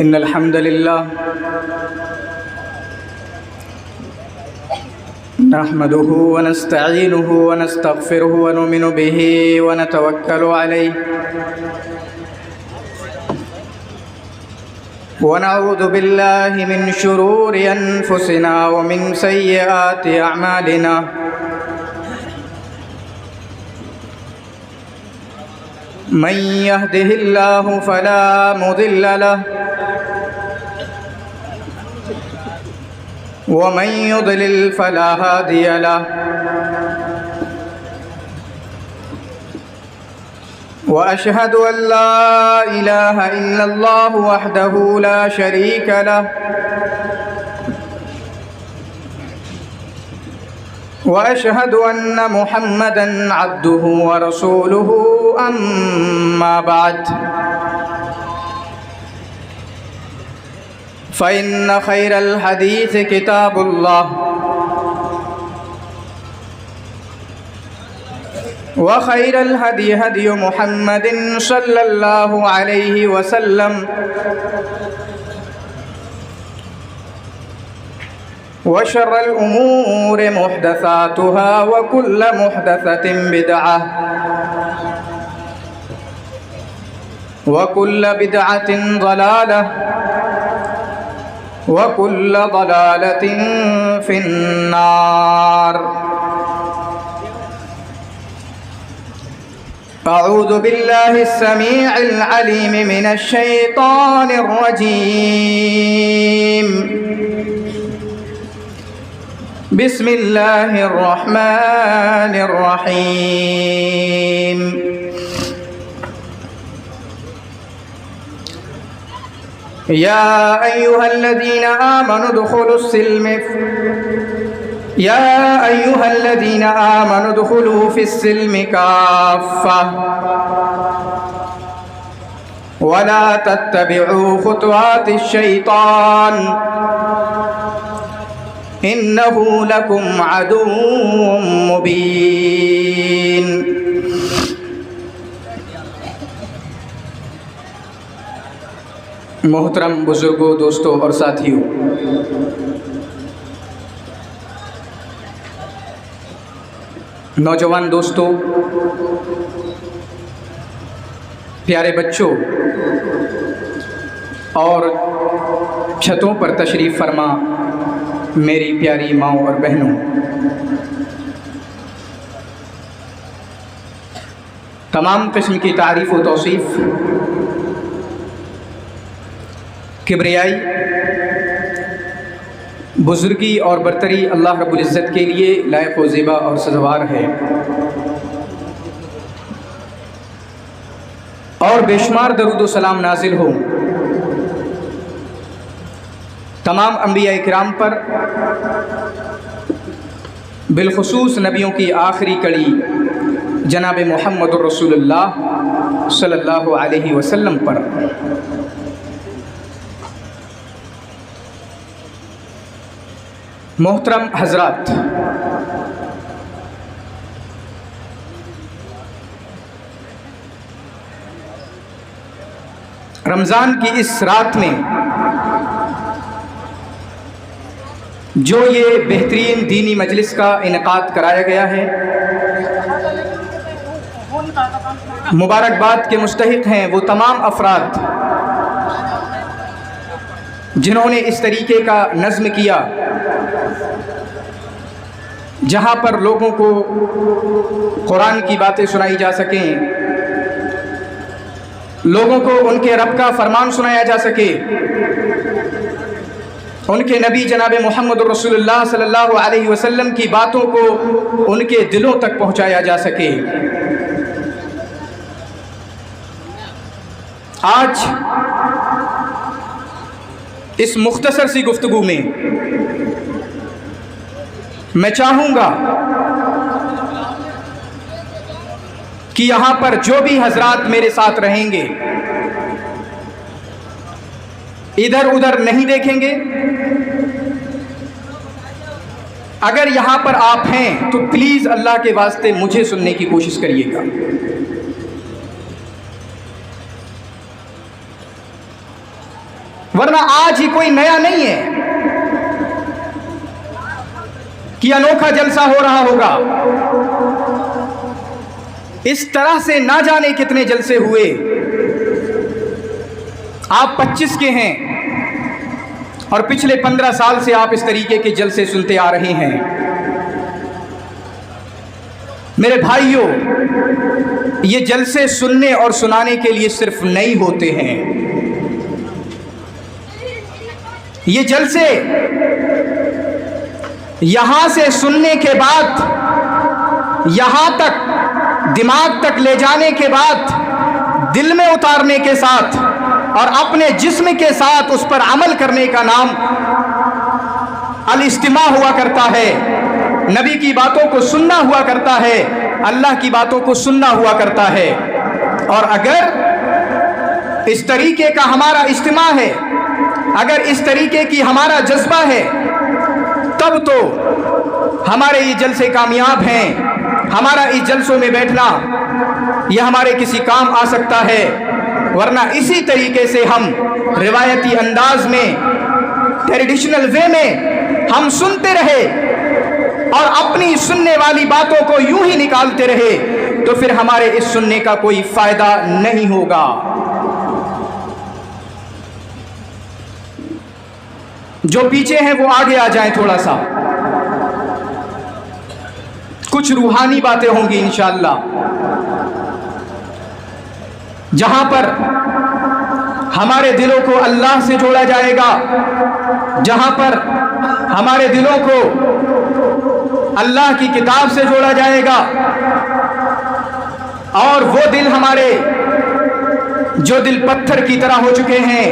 إن الحمد لله نحمده ونستعينه ونستغفره ونؤمن به ونتوكل عليه ونعوذ بالله من شرور أنفسنا ومن سيئات أعمالنا من يهده الله فلا مضل له ومن يضلل فلا هادي له وأشهد أن لا إله إلا الله وحده لا شريك له وأشهد أن محمدًا عبده ورسوله أما بعد فإن خير الحديث كتاب الله وخير الهدي هدي محمد صلى الله عليه وسلم وشر الأمور محدثاتها وكل محدثة بدعة وكل بدعة ضلالة وكل ضلالة في النار أعوذ بالله السميع العليم من الشيطان الرجيم بسم الله الرحمن الرحيم يا أيها الذين آمنوا ادخلوا في السلم كافة ولا تتبعوا خطوات الشيطان إنه لكم عدو مبين محترم بزرگوں، دوستوں اور ساتھیوں، نوجوان دوستوں، پیارے بچوں اور چھتوں پر تشریف فرما میری پیاری ماؤں اور بہنوں، تمام قسم کی تعریف و توصیف کبریائی، بزرگی اور برتری اللہ رب العزت کے لیے لائق و زیبا اور سزاوار ہے، اور بے شمار درود و سلام نازل ہو تمام انبیاء کرام پر، بالخصوص نبیوں کی آخری کڑی جناب محمد الرسول اللہ صلی اللہ علیہ وسلم پر۔ محترم حضرات، رمضان کی اس رات میں جو یہ بہترین دینی مجلس کا انعقاد کرایا گیا ہے، مبارکباد کے مستحق ہیں وہ تمام افراد جنہوں نے اس طریقے کا نظم کیا جہاں پر لوگوں کو قرآن کی باتیں سنائی جا سکیں، لوگوں کو ان کے رب کا فرمان سنایا جا سکے، ان کے نبی جناب محمد رسول اللہ صلی اللہ علیہ وسلم کی باتوں کو ان کے دلوں تک پہنچایا جا سکے۔ آج اس مختصر سی گفتگو میں میں چاہوں گا کہ یہاں پر جو بھی حضرات میرے ساتھ رہیں گے ادھر ادھر نہیں دیکھیں گے، اگر یہاں پر آپ ہیں تو پلیز اللہ کے واسطے مجھے سننے کی کوشش کریے گا۔ ورنہ آج ہی کوئی نیا نہیں ہے کہ انوکھا جلسہ ہو رہا ہوگا. اس طرح سے نہ جانے کتنے جلسے ہوئے. آپ 25 کے ہیں اور پچھلے 15 سال سے آپ اس طریقے کے جلسے سنتے آ رہے ہیں. میرے بھائیوں، یہ جلسے سننے اور سنانے کے لیے صرف نہیں ہوتے ہیں. یہ جلسے یہاں سے سننے کے بعد یہاں تک دماغ تک لے جانے کے بعد دل میں اتارنے کے ساتھ اور اپنے جسم کے ساتھ اس پر عمل کرنے کا نام الاستماع ہوا کرتا ہے. نبی کی باتوں کو سننا ہوا کرتا ہے، اللہ کی باتوں کو سننا ہوا کرتا ہے. اور اگر اس طریقے کا ہمارا استماع ہے، اگر اس طریقے کی ہمارا جذبہ ہے، تب تو ہمارے یہ جلسے کامیاب ہیں. ہمارا اس جلسوں میں بیٹھنا یہ ہمارے کسی کام آ سکتا ہے. ورنہ اسی طریقے سے ہم روایتی انداز میں، ٹریڈیشنل وے میں ہم سنتے رہے اور اپنی سننے والی باتوں کو یوں ہی نکالتے رہے تو پھر ہمارے اس سننے کا کوئی فائدہ نہیں ہوگا. جو پیچھے ہیں وہ آگے آ جائیں. تھوڑا سا کچھ روحانی باتیں ہوں گی انشاءاللہ، جہاں پر ہمارے دلوں کو اللہ سے جوڑا جائے گا، جہاں پر ہمارے دلوں کو اللہ کی کتاب سے جوڑا جائے گا. اور وہ دل ہمارے جو دل پتھر کی طرح ہو چکے ہیں،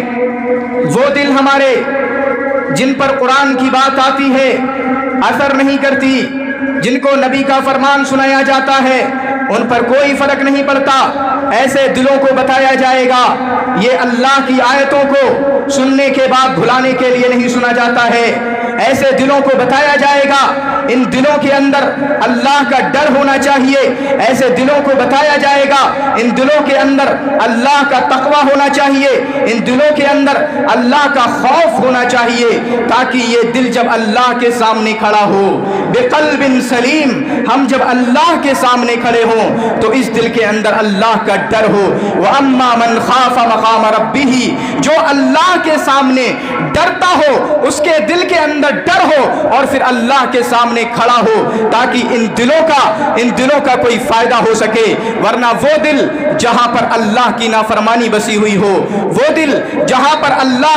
وہ دل ہمارے جن پر قرآن کی بات آتی ہے اثر نہیں کرتی، جن کو نبی کا فرمان سنایا جاتا ہے ان پر کوئی فرق نہیں پڑتا، ایسے دلوں کو بتایا جائے گا یہ اللہ کی آیتوں کو سننے کے بعد بھلانے کے لیے نہیں سنا جاتا ہے. ایسے دلوں کو بتایا جائے گا ان دلوں کے اندر اللہ کا ڈر ہونا چاہیے. ایسے دلوں کو بتایا جائے گا ان دلوں کے اندر اللہ کا تقوی ہونا چاہیے، ان دلوں کے اندر اللہ کا خوف ہونا چاہیے، تاکہ یہ دل جب اللہ کے سامنے کھڑا ہو بقلب سلیم، ہم جب اللہ کے سامنے کھڑے ہوں تو اس دل کے اندر اللہ کا ڈر ہو. وَأَمَّا مَنْ خَافَ مَقَامَ رَبِّهِ، جو اللہ کے سامنے ڈرتا ہو اس کے دل کے اندر ڈر ہو اور پھر اللہ کے سامنے کھڑا ہو، تاکہ ان دلوں کا کوئی فائدہ ہو سکے. ورنہ وہ دل جہاں پر اللہ کی نافرمانی بسی ہوئی ہو، وہ دل جہاں پر اللہ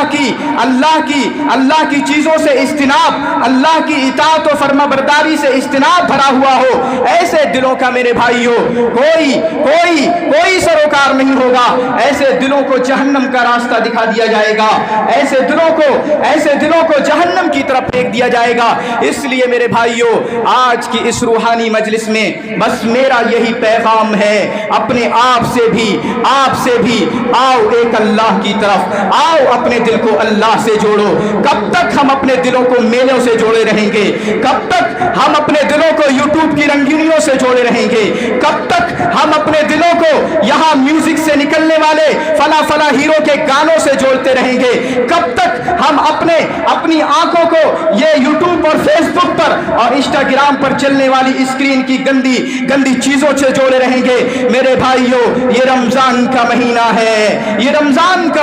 کی چیزوں سے اجتناب، اللہ کی اطاعت و فرما برداری سے اجتناب بھرا ہوا ہو، ایسے دلوں کا میرے بھائیوں کوئی سروکار نہیں ہوگا. ایسے دلوں کو جہنم کا راستہ دکھا دیا جائے گا، ایسے دلوں کو جہنم کی طرف پھینک دیا جائے گا. اس لیے میرے بھائیوں، آج کی اس روحانی مجلس میں بس میرا یہی پیغام ہے، اپنے آپ سے بھی آؤ ایک اللہ کی طرف آؤ، اپنے دل کو اللہ سے جوڑو. کب تک ہم اپنے دلوں کو میلوں سے جوڑے رہیں گے؟ کب تک ہم اپنے دلوں کو یوٹیوب کی رنگینیوں سے جوڑے رہیں گے؟ کب تک ہم اپنے دلوں کو یہاں میوزک سے نکلنے والے فلاں ہیرو کے گانوں سے جوڑتے رہیں گے؟ کب تک ہم اپنی آنکھوں کو یہ یوٹیوب اور فیس بک پر اور انسٹاگرام پر چلنے والی اسکرین کی گندی چیزوں سے جوڑے رہیں گے؟ میرے بھائیوں، یہ رمضان کا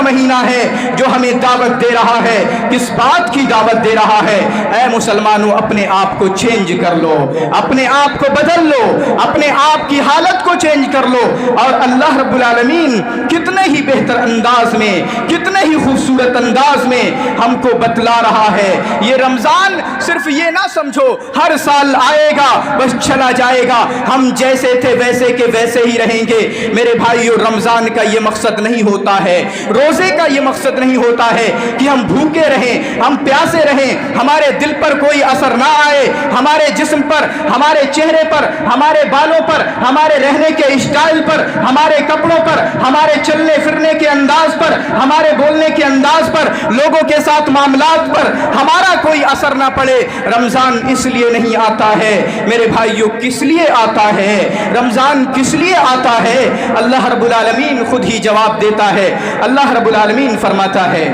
مہینہ ہے جو ہمیں دعوت دے رہا ہے. کس بات کی دعوت دے رہا ہے؟ اے مسلمانوں، اپنے آپ کو چینج کر لو، اپنے آپ کو بدل لو، اپنے آپ کی حالت کو چینج کر لو. اور اللہ رب العالمین کتنے ہی بہتر انداز میں، کتنے ہی خوبصورت انداز میں ہم کو بتلا رہا ہے. یہ رمضان صرف یہ نہ سمجھو ہر سال آئے گا بس چلا جائے گا، ہم جیسے تھے ویسے کے ویسے ہی رہیں گے. میرے بھائیو، رمضان کا یہ مقصد نہیں ہوتا ہے، روزے کا یہ مقصد نہیں ہوتا ہے کہ ہم بھوکے رہیں، ہم پیاسے رہیں، ہمارے دل پر کوئی اثر نہ آئے، ہمارے جسم پر، ہمارے چہرے پر، ہمارے بالوں پر، ہمارے رہنے کے اسٹائل پر، ہمارے کپڑوں پر، ہمارے چلنے پھرنے کے انداز پر، ہمارے بولنے کے انداز پر، لوگوں کے ساتھ معاملات پر ہمارا کوئی اثر نہ پڑے. رمضان اس لیے نہیں آتا ہے میرے بھائیوں. کس لیے آتا ہے رمضان؟ کس لیے آتا ہے؟ اللہ رب العالمین خود ہی جواب دیتا ہے. اللہ رب العالمین فرماتا ہے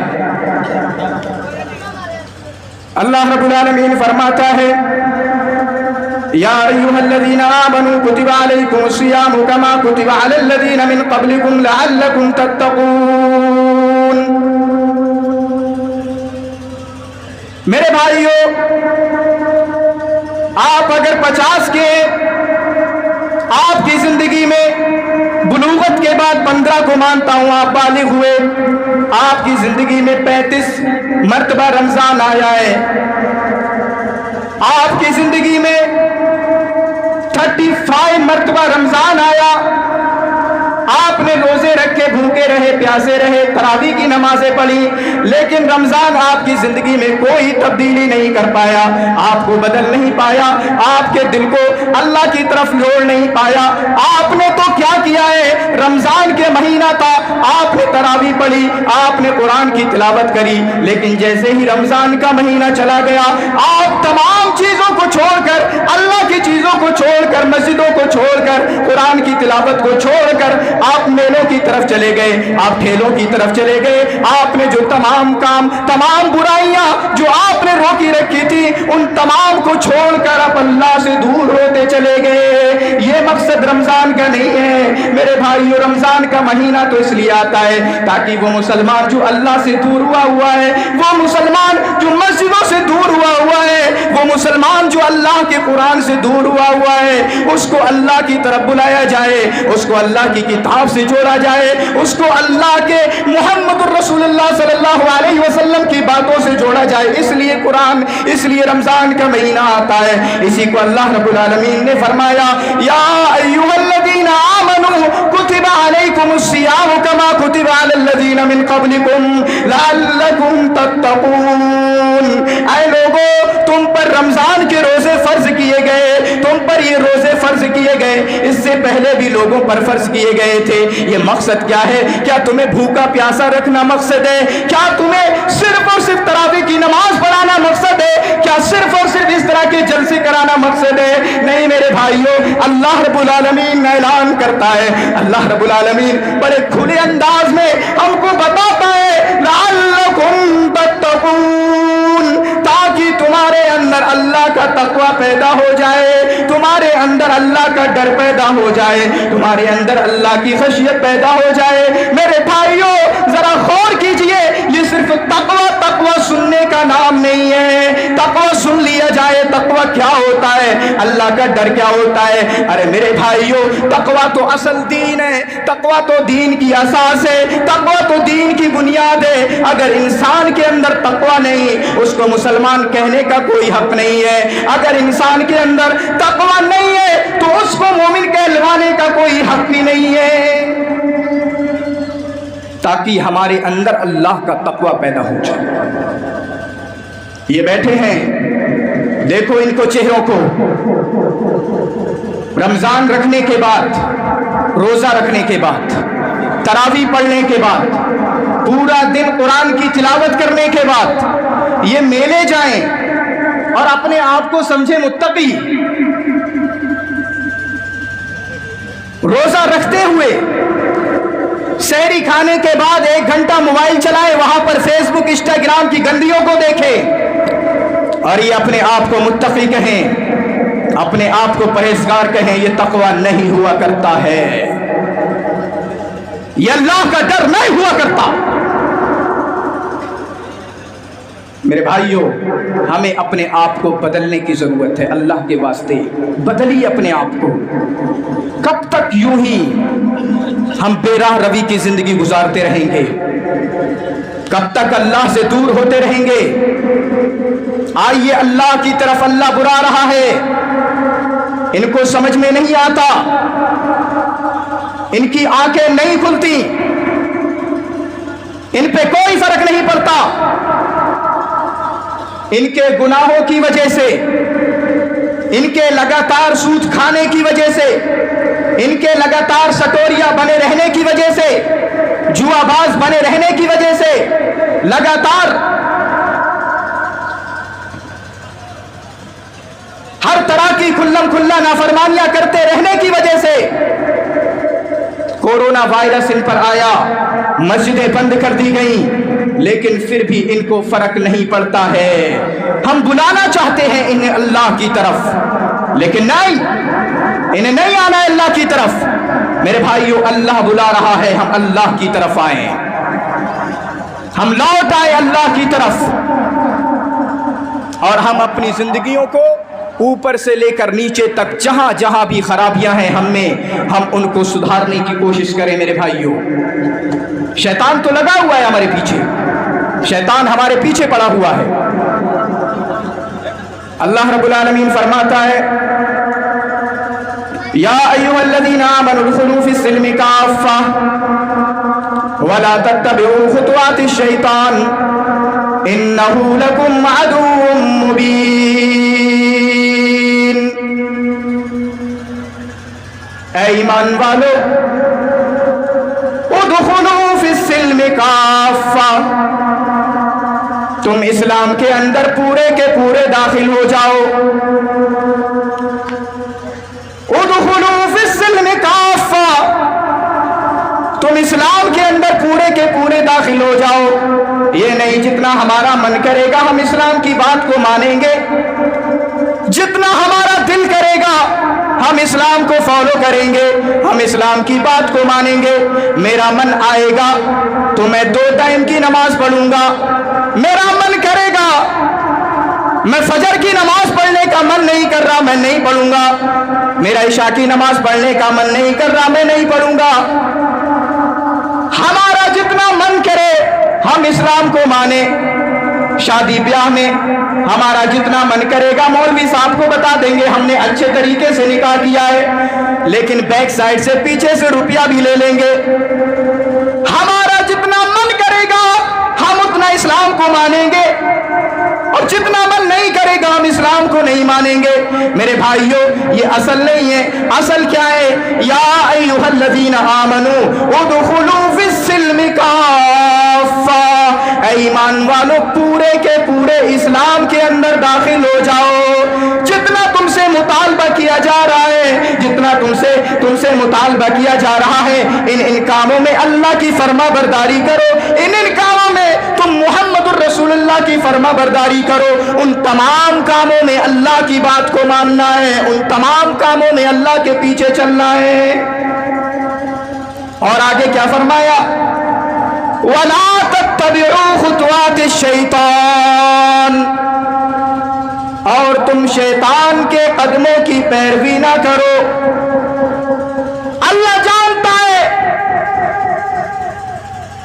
اللہ رب العالمین فرماتا ہے یا ایھا الذین آمنوا کتب علیکم الصیام کما کتب علی الذین من قبلکم لعلکم تتقون۔ میرے بھائیو، آپ اگر 50 کے آپ کی زندگی میں بلوغت کے بعد 15 کو مانتا ہوں آپ بالغ ہوئے، آپ کی زندگی میں 35 مرتبہ رمضان آیا ہے، آپ کی زندگی میں 35 مرتبہ رمضان آیا، آپ نے روزے رکھے، بھوکے رہے، پیاسے رہے، تراویح کی نمازیں پڑھی، لیکن رمضان آپ کی زندگی میں کوئی تبدیلی نہیں کر پایا، آپ کو بدل نہیں پایا، آپ کے دل کو اللہ کی طرف جوڑ نہیں پایا۔ آپ نے تو کیا کیا ہے، رمضان کے مہینہ تھا، آپ نے تراویح پڑھی، آپ نے قرآن کی تلاوت کری، لیکن جیسے ہی رمضان کا مہینہ چلا گیا، آپ تمام چیزوں کو چھوڑ کر، اللہ کی چیزوں کو چھوڑ کر، مسجدوں کو چھوڑ کر، قرآن کی تلاوت کو چھوڑ کر آپ میلوں کی طرف چلے گئے، آپ ٹھیلوں کی طرف چلے گئے، آپ نے جو تمام کام، تمام برائیاں جو آپ نے روکی رکھی تھی، ان تمام کو چھوڑ کر آپ اللہ سے دور ہوتے چلے گئے۔ یہ مقصد رمضان کا نہیں ہے میرے بھائیو، رمضان کا مہینہ تو اس لیے آتا ہے تاکہ وہ مسلمان جو اللہ سے دور ہوا ہے، وہ مسلمان جو مسجدوں سے دور ہوا ہے، وہ مسلمان جو اللہ کے قرآن سے دور ہوا ہے، اس کو اللہ کی طرف بلایا جائے، اس کو اللہ کی کتاب سے جوڑا جائے، اس کو اللہ کے محمد الرسول اللہ صلی اللہ علیہ وسلم کی باتوں سے جوڑا جائے۔ اس لیے قرآن، اس لیے رمضان کا مہینہ آتا ہے۔ اسی کو اللہ رب العالمین نے فرمایا یا ایھا الذین آمنوا کتب علیکم الصیام کما کتب علی الذین من قبلکم لعلکم تتقون۔ اے لوگو، تم پر رمضان کے روزے فرض کیے گئے، تم پر یہ روزے فرض کیے گئے، اس سے پہلے بھی لوگوں پر فرض کیے گئے تھے۔ یہ مقصد کیا ہے؟ کیا تمہیں بھوکا پیاسا رکھنا مقصد ہے؟ کیا تمہیں صرف اور صرف تراویح کی نماز پڑھانا مقصد ہے؟ کیا صرف اور صرف اس طرح کے جلسے کرانا مقصد ہے؟ نہیں میرے بھائیوں، اللہ رب العالمین اعلان کرتا ہے، اللہ رب العالمین بڑے کھلے انداز میں ہم کو بتاتا ہے لعلکم تتقون، تاکہ تمہارے اندر اللہ کا تقوی پیدا ہو جائے، تمہارے اندر اللہ کا ڈر پیدا ہو جائے، تمہارے اندر اللہ کی خشیت پیدا ہو جائے۔ میرے بھائیوں ذرا غور کیجئے، یہ صرف تقوی سننے کا نام نہیں ہے۔ تقوی سن لیا جائے، تقوی کیا ہوتا ہے، اللہ کا ڈر کیا ہوتا ہے؟ ارے میرے بھائیوں، تقوی تو اصل دین ہے، تقوی تو دین کی اساس ہے، تقوی تو دین کی بنیاد ہے۔ اگر انسان کے اندر تقوی نہیں، اس کو مسلمان کہنے کا کوئی حق نہیں ہے۔ اگر انسان کے اندر تقوی نہیں ہے تو اس کو مومن کہلوانے کا کوئی حق ہی نہیں ہے۔ تاکہ ہمارے اندر اللہ کا تقوی پیدا ہو جائے۔ یہ بیٹھے ہیں، دیکھو ان کو چہروں کو، رمضان رکھنے کے بعد، روزہ رکھنے کے بعد، تراویح پڑھنے کے بعد، پورا دن قرآن کی تلاوت کرنے کے بعد یہ میلے جائیں اور اپنے آپ کو سمجھے متقی، روزہ رکھتے ہوئے سحری کھانے کے بعد 1 گھنٹہ موبائل چلائے، وہاں پر فیس بک، انسٹاگرام کی گندیوں کو دیکھیں اور یہ اپنے آپ کو متقی کہیں، اپنے آپ کو پرہیزگار کہیں۔ یہ تقوی نہیں ہوا کرتا ہے، یہ اللہ کا ڈر نہیں ہوا کرتا۔ میرے بھائیوں، ہمیں اپنے آپ کو بدلنے کی ضرورت ہے، اللہ کے واسطے بدلیے اپنے آپ کو۔ کب تک یوں ہی ہم بے راہ روی کی زندگی گزارتے رہیں گے؟ کب تک اللہ سے دور ہوتے رہیں گے؟ آئیے اللہ کی طرف، اللہ بلا رہا ہے، ان کو سمجھ میں نہیں آتا، ان کی آنکھیں نہیں کھلتی، ان پہ کوئی فرق نہیں پڑتا، ان کے گناہوں کی وجہ سے، ان کے لگاتار سود کھانے کی وجہ سے، ان کے لگاتار سٹوریا بنے رہنے کی وجہ سے، جوا باز بنے رہنے کی وجہ سے، لگاتار ہر طرح کی کھلم کھلا نافرمانیاں کرتے رہنے کی وجہ سے کورونا وائرس ان پر آیا، مسجدیں بند کر دی گئیں، لیکن پھر بھی ان کو فرق نہیں پڑتا ہے. ہم بلانا چاہتے ہیں انہیں اللہ کی طرف، لیکن نہیں، انہیں نہیں آنا ہے اللہ کی طرف. میرے بھائیو، اللہ بلا رہا ہے، ہم اللہ کی طرف آئیں، ہم لوٹ آئے اللہ کی طرف، اور ہم اپنی زندگیوں کو اوپر سے لے کر نیچے تک جہاں جہاں بھی خرابیاں ہیں ہم میں، ہم ان کو سدھارنے کی کوشش کریں. میرے بھائیو، شیطان تو لگا ہوا ہے ہمارے پیچھے، شیطان ہمارے پیچھے پڑا ہوا ہے. اللہ رب العالمین فرماتا ہے، یا ایھا الذین آمنوا ادخلوا فی السلم کافۃ ولا تتبعوا خطوات الشیطان انہ لکم عدو مبین. اے ایمان والو، ادخلوا فی السلم کافۃ، تم اسلام کے اندر پورے کے پورے داخل ہو جاؤ. ادخلوا فی السلم کافۃ، تم اسلام کے اندر پورے کے پورے داخل ہو جاؤ. یہ نہیں جتنا ہمارا من کرے گا ہم اسلام کی بات کو مانیں گے، جتنا ہمارا دل کرے گا ہم اسلام کو فالو کریں گے، ہم اسلام کی بات کو مانیں گے. میرا من آئے گا تو میں 2 ٹائم کی نماز پڑھوں گا، میرا من کرے گا میں فجر کی نماز پڑھنے کا من نہیں کر رہا، میں نہیں پڑھوں گا. میرا عشاء کی نماز پڑھنے کا من نہیں کر رہا، میں نہیں پڑھوں گا. ہمارا جتنا من کرے ہم اسلام کو مانیں. شادی بیاہ میں ہمارا جتنا من کرے گا مولوی صاحب کو بتا دیں گے ہم نے اچھے طریقے سے نکاح کیا ہے، لیکن بیک سائڈ سے پیچھے سے روپیہ بھی لے لیں گے. ہمارا جتنا من کرے گا ہم اتنا اسلام کو مانیں گے، اور جتنا من نہیں کرے گا ہم اسلام کو نہیں مانیں گے. میرے بھائیو، یہ اصل نہیں ہے. اصل کیا ہے؟ یا ایھا الذین آمنوا ادخلوا فی السلم کافۃ، اے ایمان والو پورے کے پورے اسلام کے اندر داخل ہو جاؤ. جتنا تم سے مطالبہ کیا جا رہا ہے، جتنا تم سے مطالبہ کیا جا رہا ہے، ان کاموں میں اللہ کی فرما برداری کرو. ان کاموں میں تم محمد الرسول اللہ کی فرما برداری کرو. ان تمام کاموں میں اللہ کی بات کو ماننا ہے، ان تمام کاموں میں اللہ کے پیچھے چلنا ہے. اور آگے کیا فرمایا؟ وَلَا تَتَّبِعُوا خُطُوَاتِ الشَّيْطَانِ، اور تم شیطان کے قدموں کی پیروی نہ کرو. اللہ جانتا ہے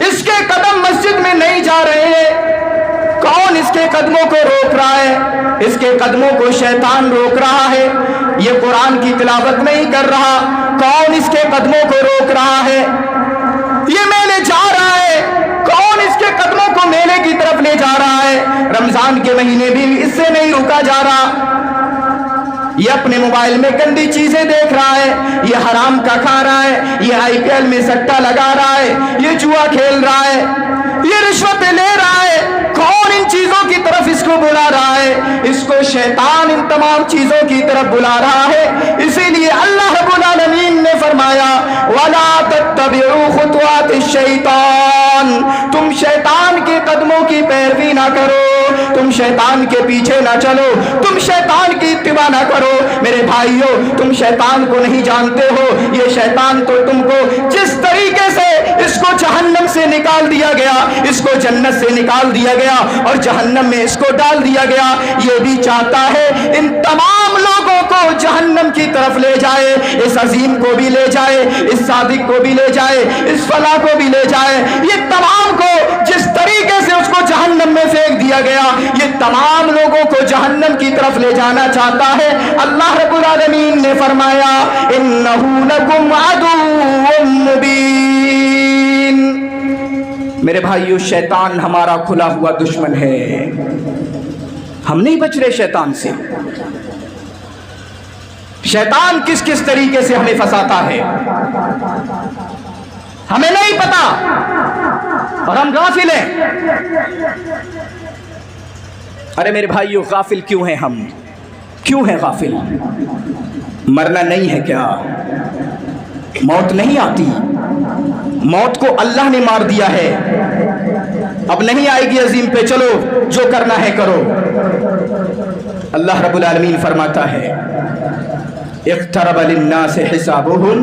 اس کے قدم مسجد میں نہیں جا رہے ہیں، کون اس کے قدموں کو روک رہا ہے؟ اس کے قدموں کو شیطان روک رہا ہے. یہ قرآن کی تلاوت نہیں کر رہا، کون اس کے قدموں کو روک رہا ہے؟ یہ میلے جا رہا ہے، کون اس کے قدموں کو میلے کی طرف لے جا رہا ہے؟ رمضان کے مہینے بھی اس سے نہیں روکا جا رہا. یہ اپنے موبائل میں گندی چیزیں دیکھ رہا ہے، یہ حرام کا کھا رہا ہے، یہ IPL میں سٹا لگا رہا ہے، یہ جوا کھیل رہا ہے، یہ رشوتیں لے رہا ہے. کون ان چیزوں کی طرف اس کو بلا رہا ہے؟ اس کو شیطان ان تمام چیزوں کی طرف بلا رہا ہے. اسی لیے اللہ رب العالمین نے فرمایا وَلَا تَتَّبِعُوا خُطُوَاتِ الشَّيْطَانِ، تم شیطان کے قدموں کی پیروی نہ کرو، تم شیطان کے پیچھے نہ چلو، تم شیطان کی اتباع نہ کرو. میرے بھائیو، تم شیطان کو نہیں جانتے ہو. یہ شیطان تو تم کو جس طریقے سے اس کو جہنم سے نکال دیا گیا، اس کو جنت سے نکال دیا گیا اور جہنم میں اس کو ڈال دیا گیا، یہ بھی چاہتا ہے ان تمام لوگوں کو جہنم کی طرف لے جائے. اس عظیم کو بھی لے جائے، اس صادق کو بھی لے جائے، اس فلاح کو بھی لے جائے. یہ تمام کو جس طریقے سے اس کو جہنم میں پھینک دیا گیا، یہ تمام لوگوں کو جہنم کی طرف لے جانا چاہتا ہے. اللہ رب العالمین نے فرمایا انہ لکم عدو مبین. میرے بھائیو، شیطان ہمارا کھلا ہوا دشمن ہے. ہم نہیں بچ رہے شیطان سے. شیطان کس کس طریقے سے ہمیں پھنساتا ہے ہمیں نہیں پتا، اور ہم غافل ہیں. ارے میرے بھائیو، غافل کیوں ہیں ہم؟ کیوں ہیں غافل؟ مرنا نہیں ہے کیا؟ موت نہیں آتی؟ موت کو اللہ نے مار دیا ہے. اب نہیں آئے گی عظیم پہ، چلو جو کرنا ہے کرو۔ اللہ رب العالمین فرماتا ہے اقترب للناس حسابهم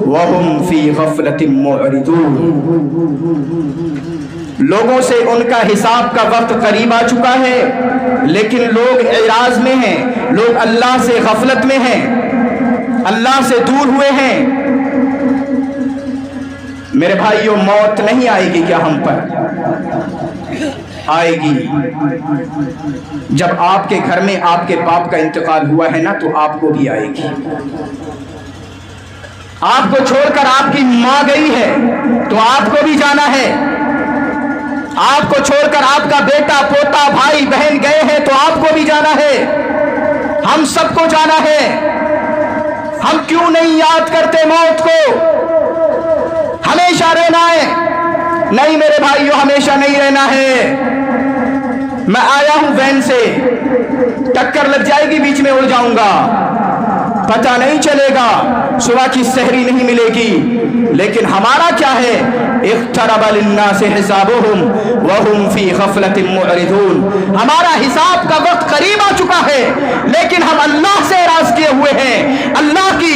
وهم فی غفلۃ معرضون، لوگوں سے ان کا حساب کا وقت قریب آ چکا ہے، لیکن لوگ اعراض میں ہیں، لوگ اللہ سے غفلت میں ہیں، اللہ سے دور ہوئے ہیں۔ میرے بھائیوں، موت نہیں آئے گی کیا ہم پر؟ آئے گی۔ جب آپ کے گھر میں آپ کے باپ کا انتقال ہوا ہے نا، تو آپ کو بھی آئے گی۔ آپ کو چھوڑ کر آپ کی ماں گئی ہے تو آپ کو بھی جانا ہے۔ آپ کو چھوڑ کر آپ کا بیٹا، پوتا، بھائی، بہن گئے ہیں تو آپ کو بھی جانا ہے۔ ہم سب کو جانا ہے۔ ہم کیوں نہیں یاد کرتے موت کو؟ ہمیشہ رہنا ہے؟ نہیں میرے بھائیوں، ہمیشہ نہیں رہنا ہے۔ میں آیا ہوں وین سے، ٹکر لگ جائے گی، بیچ میں اڑ جاؤں گا، پتہ نہیں چلے گا، صبح کی سحری نہیں ملے گی۔ لیکن ہمارا کیا ہے؟ اقترب للناس حسابهم وهم فی غفلۃ معرضون، ہمارا حساب کا وقت قریب آ چکا ہے، لیکن ہم اللہ سے اعراض کیے ہوئے ہیں، اللہ کی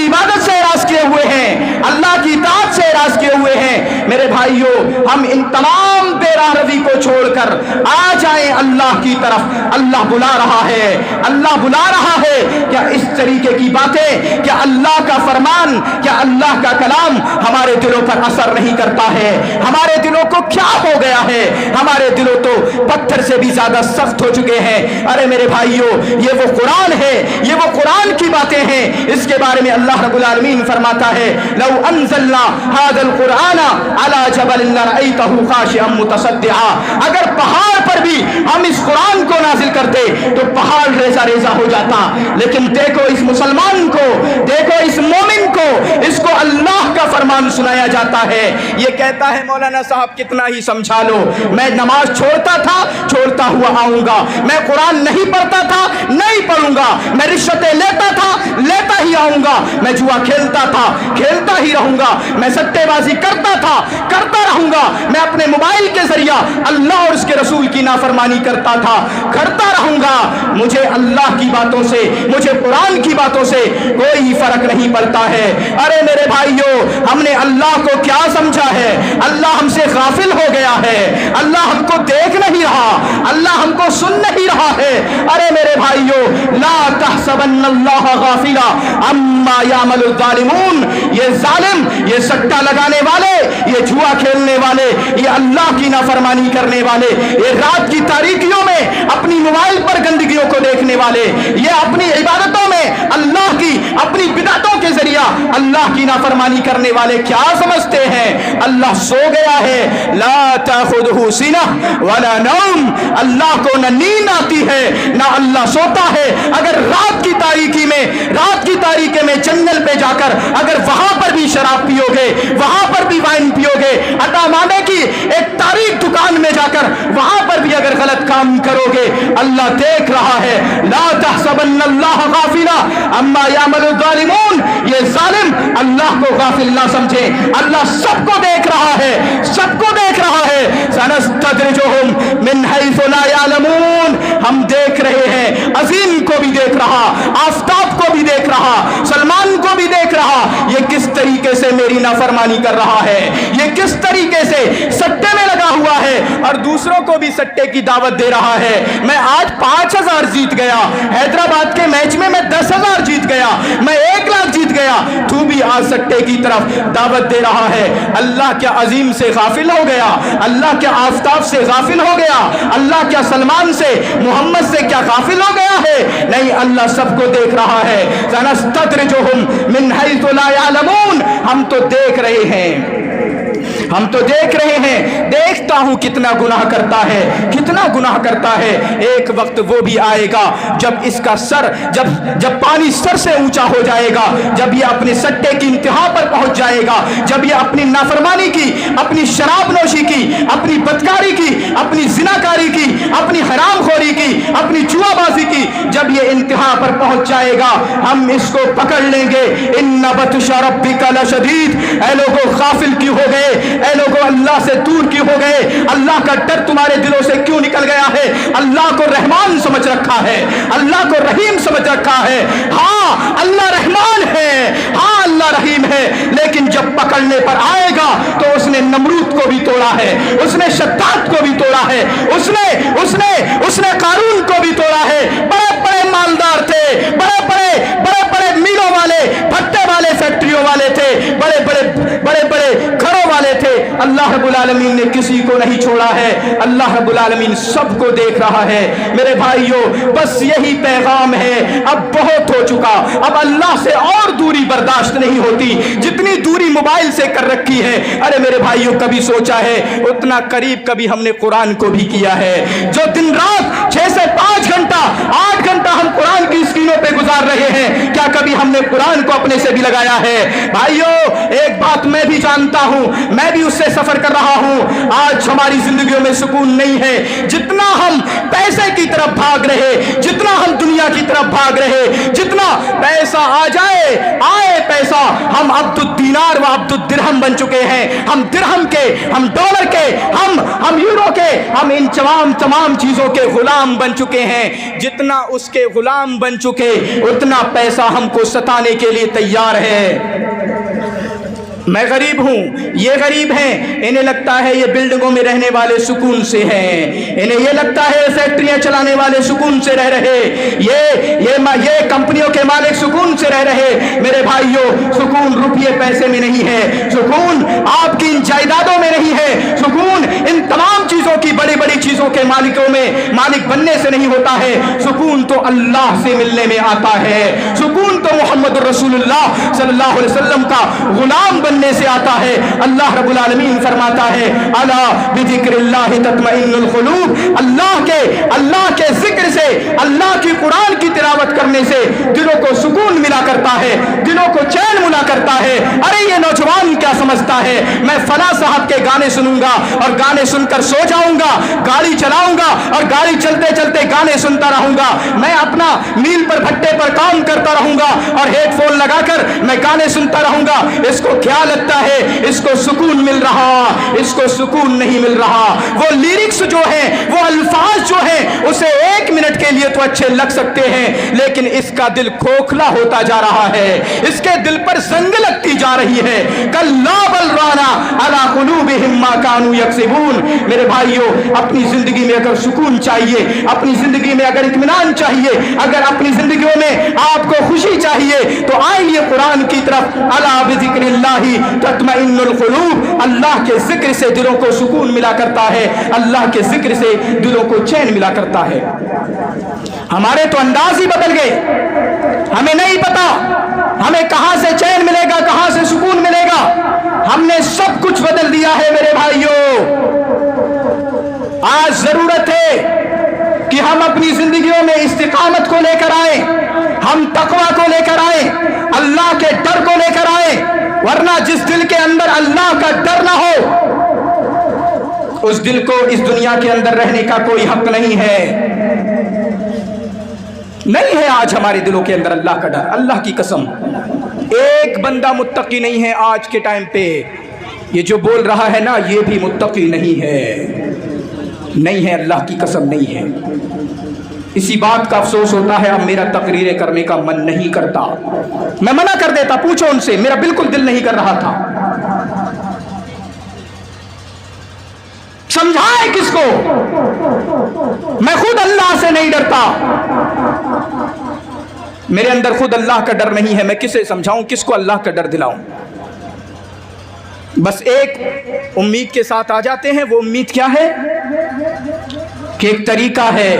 عبادت سے اعراض کیے ہوئے ہیں، اللہ کی اطاعت سے اعراض کیے ہوئے ہیں۔ میرے بھائیوں، ہم ان تمام بے راہ روی کو چھوڑ کر آ جائیں اللہ کی طرف۔ اللہ بلا رہا ہے، اللہ بلا رہا ہے۔ کیا اس طریقے کی باتیں، کیا اللہ کا فرمان، کیا اللہ کا کلام ہمارے دلوں پر اثر نہیں کرتا ہے؟ ہمارے دلوں کو کیا ہو گیا ہے؟ ہمارے دلوں تو پتھر سے بھی زیادہ سخت ہو چکے ہیں۔ ارے میرے بھائیوں، یہ وہ قرآن ہے، یہ وہ قرآن کی باتیں ہیں۔ اس کے بارے میں اللہ رب العالمین فرماتا ہے لو انزلنا هذا القرآن على جبل لرأيته خاشعا متصدعا، اگر پہاڑ پر بھی ہم اس قرآن کو نازل کرتے تو پہاڑ ریزہ ریزہ ہو جاتا۔ لیکن دیکھو اس مسلمان کو، دیکھو اس مومن کو، اس کو اللہ کا فرمان سنایا جاتا ہے۔ یہ کہتا ہے مولانا صاحب کتنا ہی سمجھا لو، میں نماز چھوڑتا تھا، چھوڑتا ہوا آؤں گا، میں قرآن نہیں پڑھتا تھا، نہیں پڑھوں گا، میں رشوتیں لیتا تھا، لیتا ہی آؤں گا، میں جوا کھیلتا تھا، کھیلتا ہی رہوں گا، میں سٹے بازی کرتا تھا، کرتا رہوں گا، میں اپنے موبائل کے ذریعہ اللہ اور اس کے رسول کی نافرمانی کرتا تھا، کرتا رہوں گا۔ مجھے اللہ کی باتوں سے، مجھے قرآن کی باتوں سے کوئی فرق نہیں پڑتا ہے۔ ارے میرے بھائیوں، ہم نے اللہ کو کیا سمجھا ہے؟ اللہ ہم سے غافل ہو گیا ہے، اللہ ہم کو دیکھ نہیں رہا، اللہ ہم کو سن نہیں رہا ہے۔ ارے میرے بھائیوں، لا تحسبن اللہ غافلا عما یعمل الظالمون، یہ ظالم، یہ سٹا لگانے والے، یہ جوا کھیلنے والے، یہ اللہ کی نافرمانی کرنے والے، یہ رات کی تاریکیوں میں اپنی موبائل پر گندگیوں کو دیکھنے والے، یہ اپنی عبادتوں میں اللہ کی، اپنی بدعتوں کے ذریعہ اللہ کی نافرمانی کرنے والے کیا سمجھتے ہیں؟ اللہ سو گیا ہے، لا تاخذہ سنہ ولا نوم، اللہ کو نہ نیند آتی ہے نہ اللہ سوتا ہے۔ اگر رات کی تاریکی میں جنگل پہ جا کر اگر وہاں پر بھی شراب پیو گے، وہاں پر بھی وائن پیو گے، اٹا مانے کی ایک تاریک دکان میں جا کر وہاں پر بھی اگر غلط کام کرو گے، اللہ دیکھ رہا ہے۔ لا تحسبن اللہ غافلا عما یعمل الظالمون، یہ ظالم اللہ کو غافل نہ سمجھے، اللہ سب کو دیکھ رہا ہے، سب کو دیکھ رہا ہے۔ سنستدرجہم من حیث لا یعلمون، ہم دیکھ رہے ہیں، عظیم کو بھی دیکھ رہا، آفتاب کو بھی دیکھ رہا، سلمان کو بھی دیکھ رہا، یہ کس طریقے سے میری نافرمانی کر رہا ہے، یہ کس طریقے سے سٹے میں لگا ہوا ہے اور دوسروں کو بھی سٹے کی دعوت دے رہا ہے۔ میں آج 5000 جیت گیا، حیدرآباد کے میچ میں 10,000 جیت گیا، میں 1 لاکھ جیت گیا، تو بھی آج سٹے کی طرف دعوت دے رہا ہے۔ اللہ کیا عظیم سے غافل ہو گیا؟ اللہ کیا آفتاب سے غافل ہو گیا؟ اللہ کیا سلمان سے، محمد سے کیا غافل ہو گیا ہے؟ نہیں، اللہ سب کو دیکھ رہا ہے۔ سنستدرجہم من حیث لا یعلمون، ہم تو دیکھ رہے ہیں، ہم تو دیکھ رہے ہیں، دیکھتا ہوں کتنا گناہ کرتا ہے، کتنا گناہ کرتا ہے۔ ایک وقت وہ بھی آئے گا جب اس کا سر، جب پانی سر سے اونچا ہو جائے گا، جب یہ اپنے سٹے کی انتہا پر پہنچ جائے گا، جب یہ اپنی نافرمانی کی، اپنی شراب نوشی کی، اپنی بدکاری کی، اپنی زناکاری کی، اپنی حرام خوری کی، اپنی جوا بازی کی، جب یہ انتہا پر پہنچ جائے گا، ہم اس کو پکڑ لیں گے۔ ان بطش ربک لشدید، اے لوگوں غافل کیوں ہو گئے؟ اے لوگوں اللہ سے دور کیوں ہو گئے؟ اللہ کا ڈر تمہارے دلوں سے کیوں نکل گیا ہے؟ اللہ کو رحمان سمجھ رکھا ہے، اللہ کو رحیم سمجھ رکھا ہے۔ ہاں اللہ رحمان ہے، ہاں اللہ رحیم ہے، لیکن جب پکڑنے پر آئے گا تو اس نے نمرود کو بھی توڑا ہے، اس نے شداد کو بھی توڑا ہے، اس نے قارون کو بھی توڑا ہے۔ بڑے بڑے مالدار تھے، بڑے بڑے میلوں والے، بھٹے والے، فیکٹریوں والے تھے، بڑے بڑے گھروں والے تھے۔ اللہ رب العالمین نے کسی کو نہیں چھوڑا ہے، اللہ رب العالمین سب کو دیکھ رہا ہے۔ میرے بھائیوں بس یہی پیغام ہے، اب بہت ہو چکا، اب اللہ سے اور دوری برداشت نہیں ہوتی جتنی دوری موبائل سے کر رکھی ہے۔ ارے میرے بھائیوں کبھی سوچا ہے اتنا قریب کبھی ہم نے قرآن کو بھی کیا ہے؟ جو دن رات 6 سے 5 گھنٹہ 8 گھنٹہ ہم قرآن کی اسکرینوں پہ گزار رہے ہیں، کیا کبھی ہم نے قرآن کو اپنے سے بھی لگایا ہے؟ بھائیوں ایک بات میں بھی جانتا ہوں، میں بھی اس سے سفر کر رہا ہوں، آج ہماری زندگیوں میں سکون نہیں ہے۔ جتنا ہم پیسے کی طرف بھاگ رہے، جتنا ہم دنیا کی طرف بھاگ رہے، جتنا پیسہ آ جائے آئے پیسہ، ہم عبد الدینار و عبد الدرہم بن چکے ہیں۔ ہم درہم کے، ہم ڈالر کے، ہم یورو کے، ہم ان تمام چیزوں کے غلام بن چکے ہیں۔ جتنا اس کے غلام بن چکے اتنا پیسہ ہم کو ستانے کے لیے تیار ہے۔ میں غریب ہوں، یہ غریب ہیں، انہیں لگتا ہے یہ بلڈنگوں میں رہنے والے سکون سے ہیں، انہیں یہ لگتا ہے فیکٹریاں چلانے والے سکون سے رہ رہے، یہ کمپنیوں کے مالک سکون سے رہ رہے۔ میرے بھائیوں سکون روپیے پیسے میں نہیں ہے، سکون آپ کی ان جائیدادوں میں نہیں ہے، سکون ان تمام چیزوں کی، بڑی بڑی چیزوں کے مالک بننے سے نہیں ہوتا ہے۔ سکون تو اللہ سے ملنے میں آتا ہے، سکون تو محمد رسول اللہ صلی اللہ علیہ وسلم کا غلام بننے سے آتا ہے۔ اللہ رب العالمین فرماتا ہے الا بذکر اللہ تطمئن القلوب، اللہ کے ذکر سے، اللہ کی قرآن کی تلاوت کرنے سے دلوں کو سکون ملا کرتا ہے، دلوں کو چین ملا کرتا ہے۔ ارے یہ نوجوان کیا سمجھتا ہے میں فلاں صاحب کے گانے سنوں گا اور گانے سن کر سو جاؤں گا، گاڑی چلاؤں گا اور گاڑی چلتے چلتے گانے سنتا رہوں گا، میں اپنا میل پر بھٹے پر کام کرتا رہوں گا اور ہیڈ فون لگا کر میں گانے سنتا رہوں گا۔ اس کو کیا لگتا ہے اس کو سکون مل رہا؟ اس کو سکون نہیں مل رہا۔ وہ لیرکس جو ہیں، وہ الفاظ جو ہیں، اسے 1 منٹ کے لیے تو اچھے لگ سکتے ہیں، لیکن اس کا دل کھوکھلا ہوتا جا رہا ہے، اس کے دل پر زنگ لگتی جا رہی ہے۔ کلا بل رانا علی قلوبہم ما کانوا یکسبون۔ میرے بھائیوں اپنی زندگی میں اگر سکون چاہیے، اپنی زندگی میں اگر اطمینان چاہیے، اگر اپنی زندگیوں میں آپ کو خوشی چاہیے تو آئیے قرآن کی طرف۔ الا بذکر اللہ تطمئن القلوب، اللہ کے ذکر سے دلوں کو سکون ملا کرتا ہے، اللہ کے ذکر سے دلوں کو چین ملا کرتا ہے۔ ہمارے تو انداز ہی بدل گئے، ہمیں نہیں پتا ہمیں کہاں سے چین ملے گا، کہاں سے سکون ملے گا، ہم نے سب کچھ بدل دیا ہے۔ میرے بھائیوں آج ضرورت ہے کہ ہم اپنی زندگیوں میں استقامت کو لے کر آئیں، ہم تقوی کو لے کر آئیں، اللہ کے ڈر کو لے کر آئیں، ورنہ جس دل کے اندر اللہ کا ڈر نہ ہو اس دل کو اس دنیا کے اندر رہنے کا کوئی حق نہیں ہے۔ نہیں ہے آج ہمارے دلوں کے اندر اللہ کا ڈر۔ اللہ کی قسم ایک بندہ متقی نہیں ہے آج کے ٹائم پہ، یہ جو بول رہا ہے نا یہ بھی متقی نہیں ہے، نہیں ہے، اللہ کی قسم نہیں ہے۔ اسی بات کا افسوس ہوتا ہے اب میرا تقریریں کرنے کا من نہیں کرتا، میں منع کر دیتا، پوچھو ان سے، میرا بالکل دل نہیں کر رہا تھا۔ سمجھائے کس کو؟ میں خود اللہ سے نہیں ڈرتا، میرے اندر خود اللہ کا ڈر نہیں ہے، میں کسے سمجھاؤں، کس کو اللہ کا ڈر دلاؤں؟ بس ایک امید کے ساتھ آ جاتے ہیں، وہ امید کیا ہے کہ ایک طریقہ ہے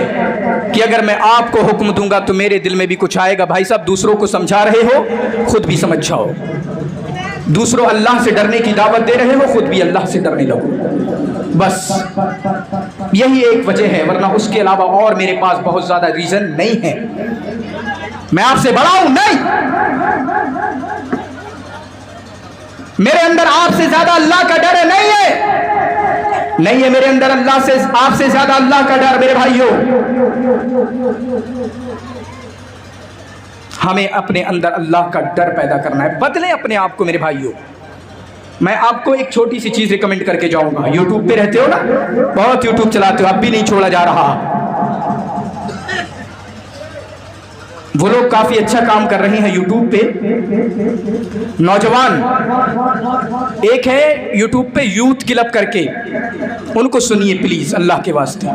کہ اگر میں آپ کو حکم دوں گا تو میرے دل میں بھی کچھ آئے گا۔ بھائی صاحب دوسروں کو سمجھا رہے ہو خود بھی سمجھ جاؤ، دوسروں اللہ سے ڈرنے کی دعوت دے رہے ہو خود بھی اللہ سے ڈرنے لگو، بس یہی ایک وجہ ہے، ورنہ اس کے علاوہ اور میرے پاس بہت زیادہ ریزن نہیں ہے۔ میں آپ سے بڑا ہوں نہیں، میرے اندر آپ سے زیادہ اللہ کا ڈر ہے نہیں ہے میرے اندر اللہ سے آپ سے زیادہ اللہ کا ڈر۔ میرے بھائیوں ہمیں اپنے اندر اللہ کا ڈر پیدا کرنا ہے، بدلیں اپنے آپ کو۔ میرے بھائیوں میں آپ کو ایک چھوٹی سی چیز ریکمنڈ کر کے جاؤں گا. یوٹیوب پہ رہتے ہو نا, بہت یوٹیوب چلاتے ہو, اب بھی نہیں چھوڑا جا رہا. وہ لوگ کافی اچھا کام کر رہے ہیں یوٹیوب پہ. نوجوان ایک ہے یوٹیوب پہ یوتھ کلب کر کے, ان کو سنیے پلیز اللہ کے واسطے.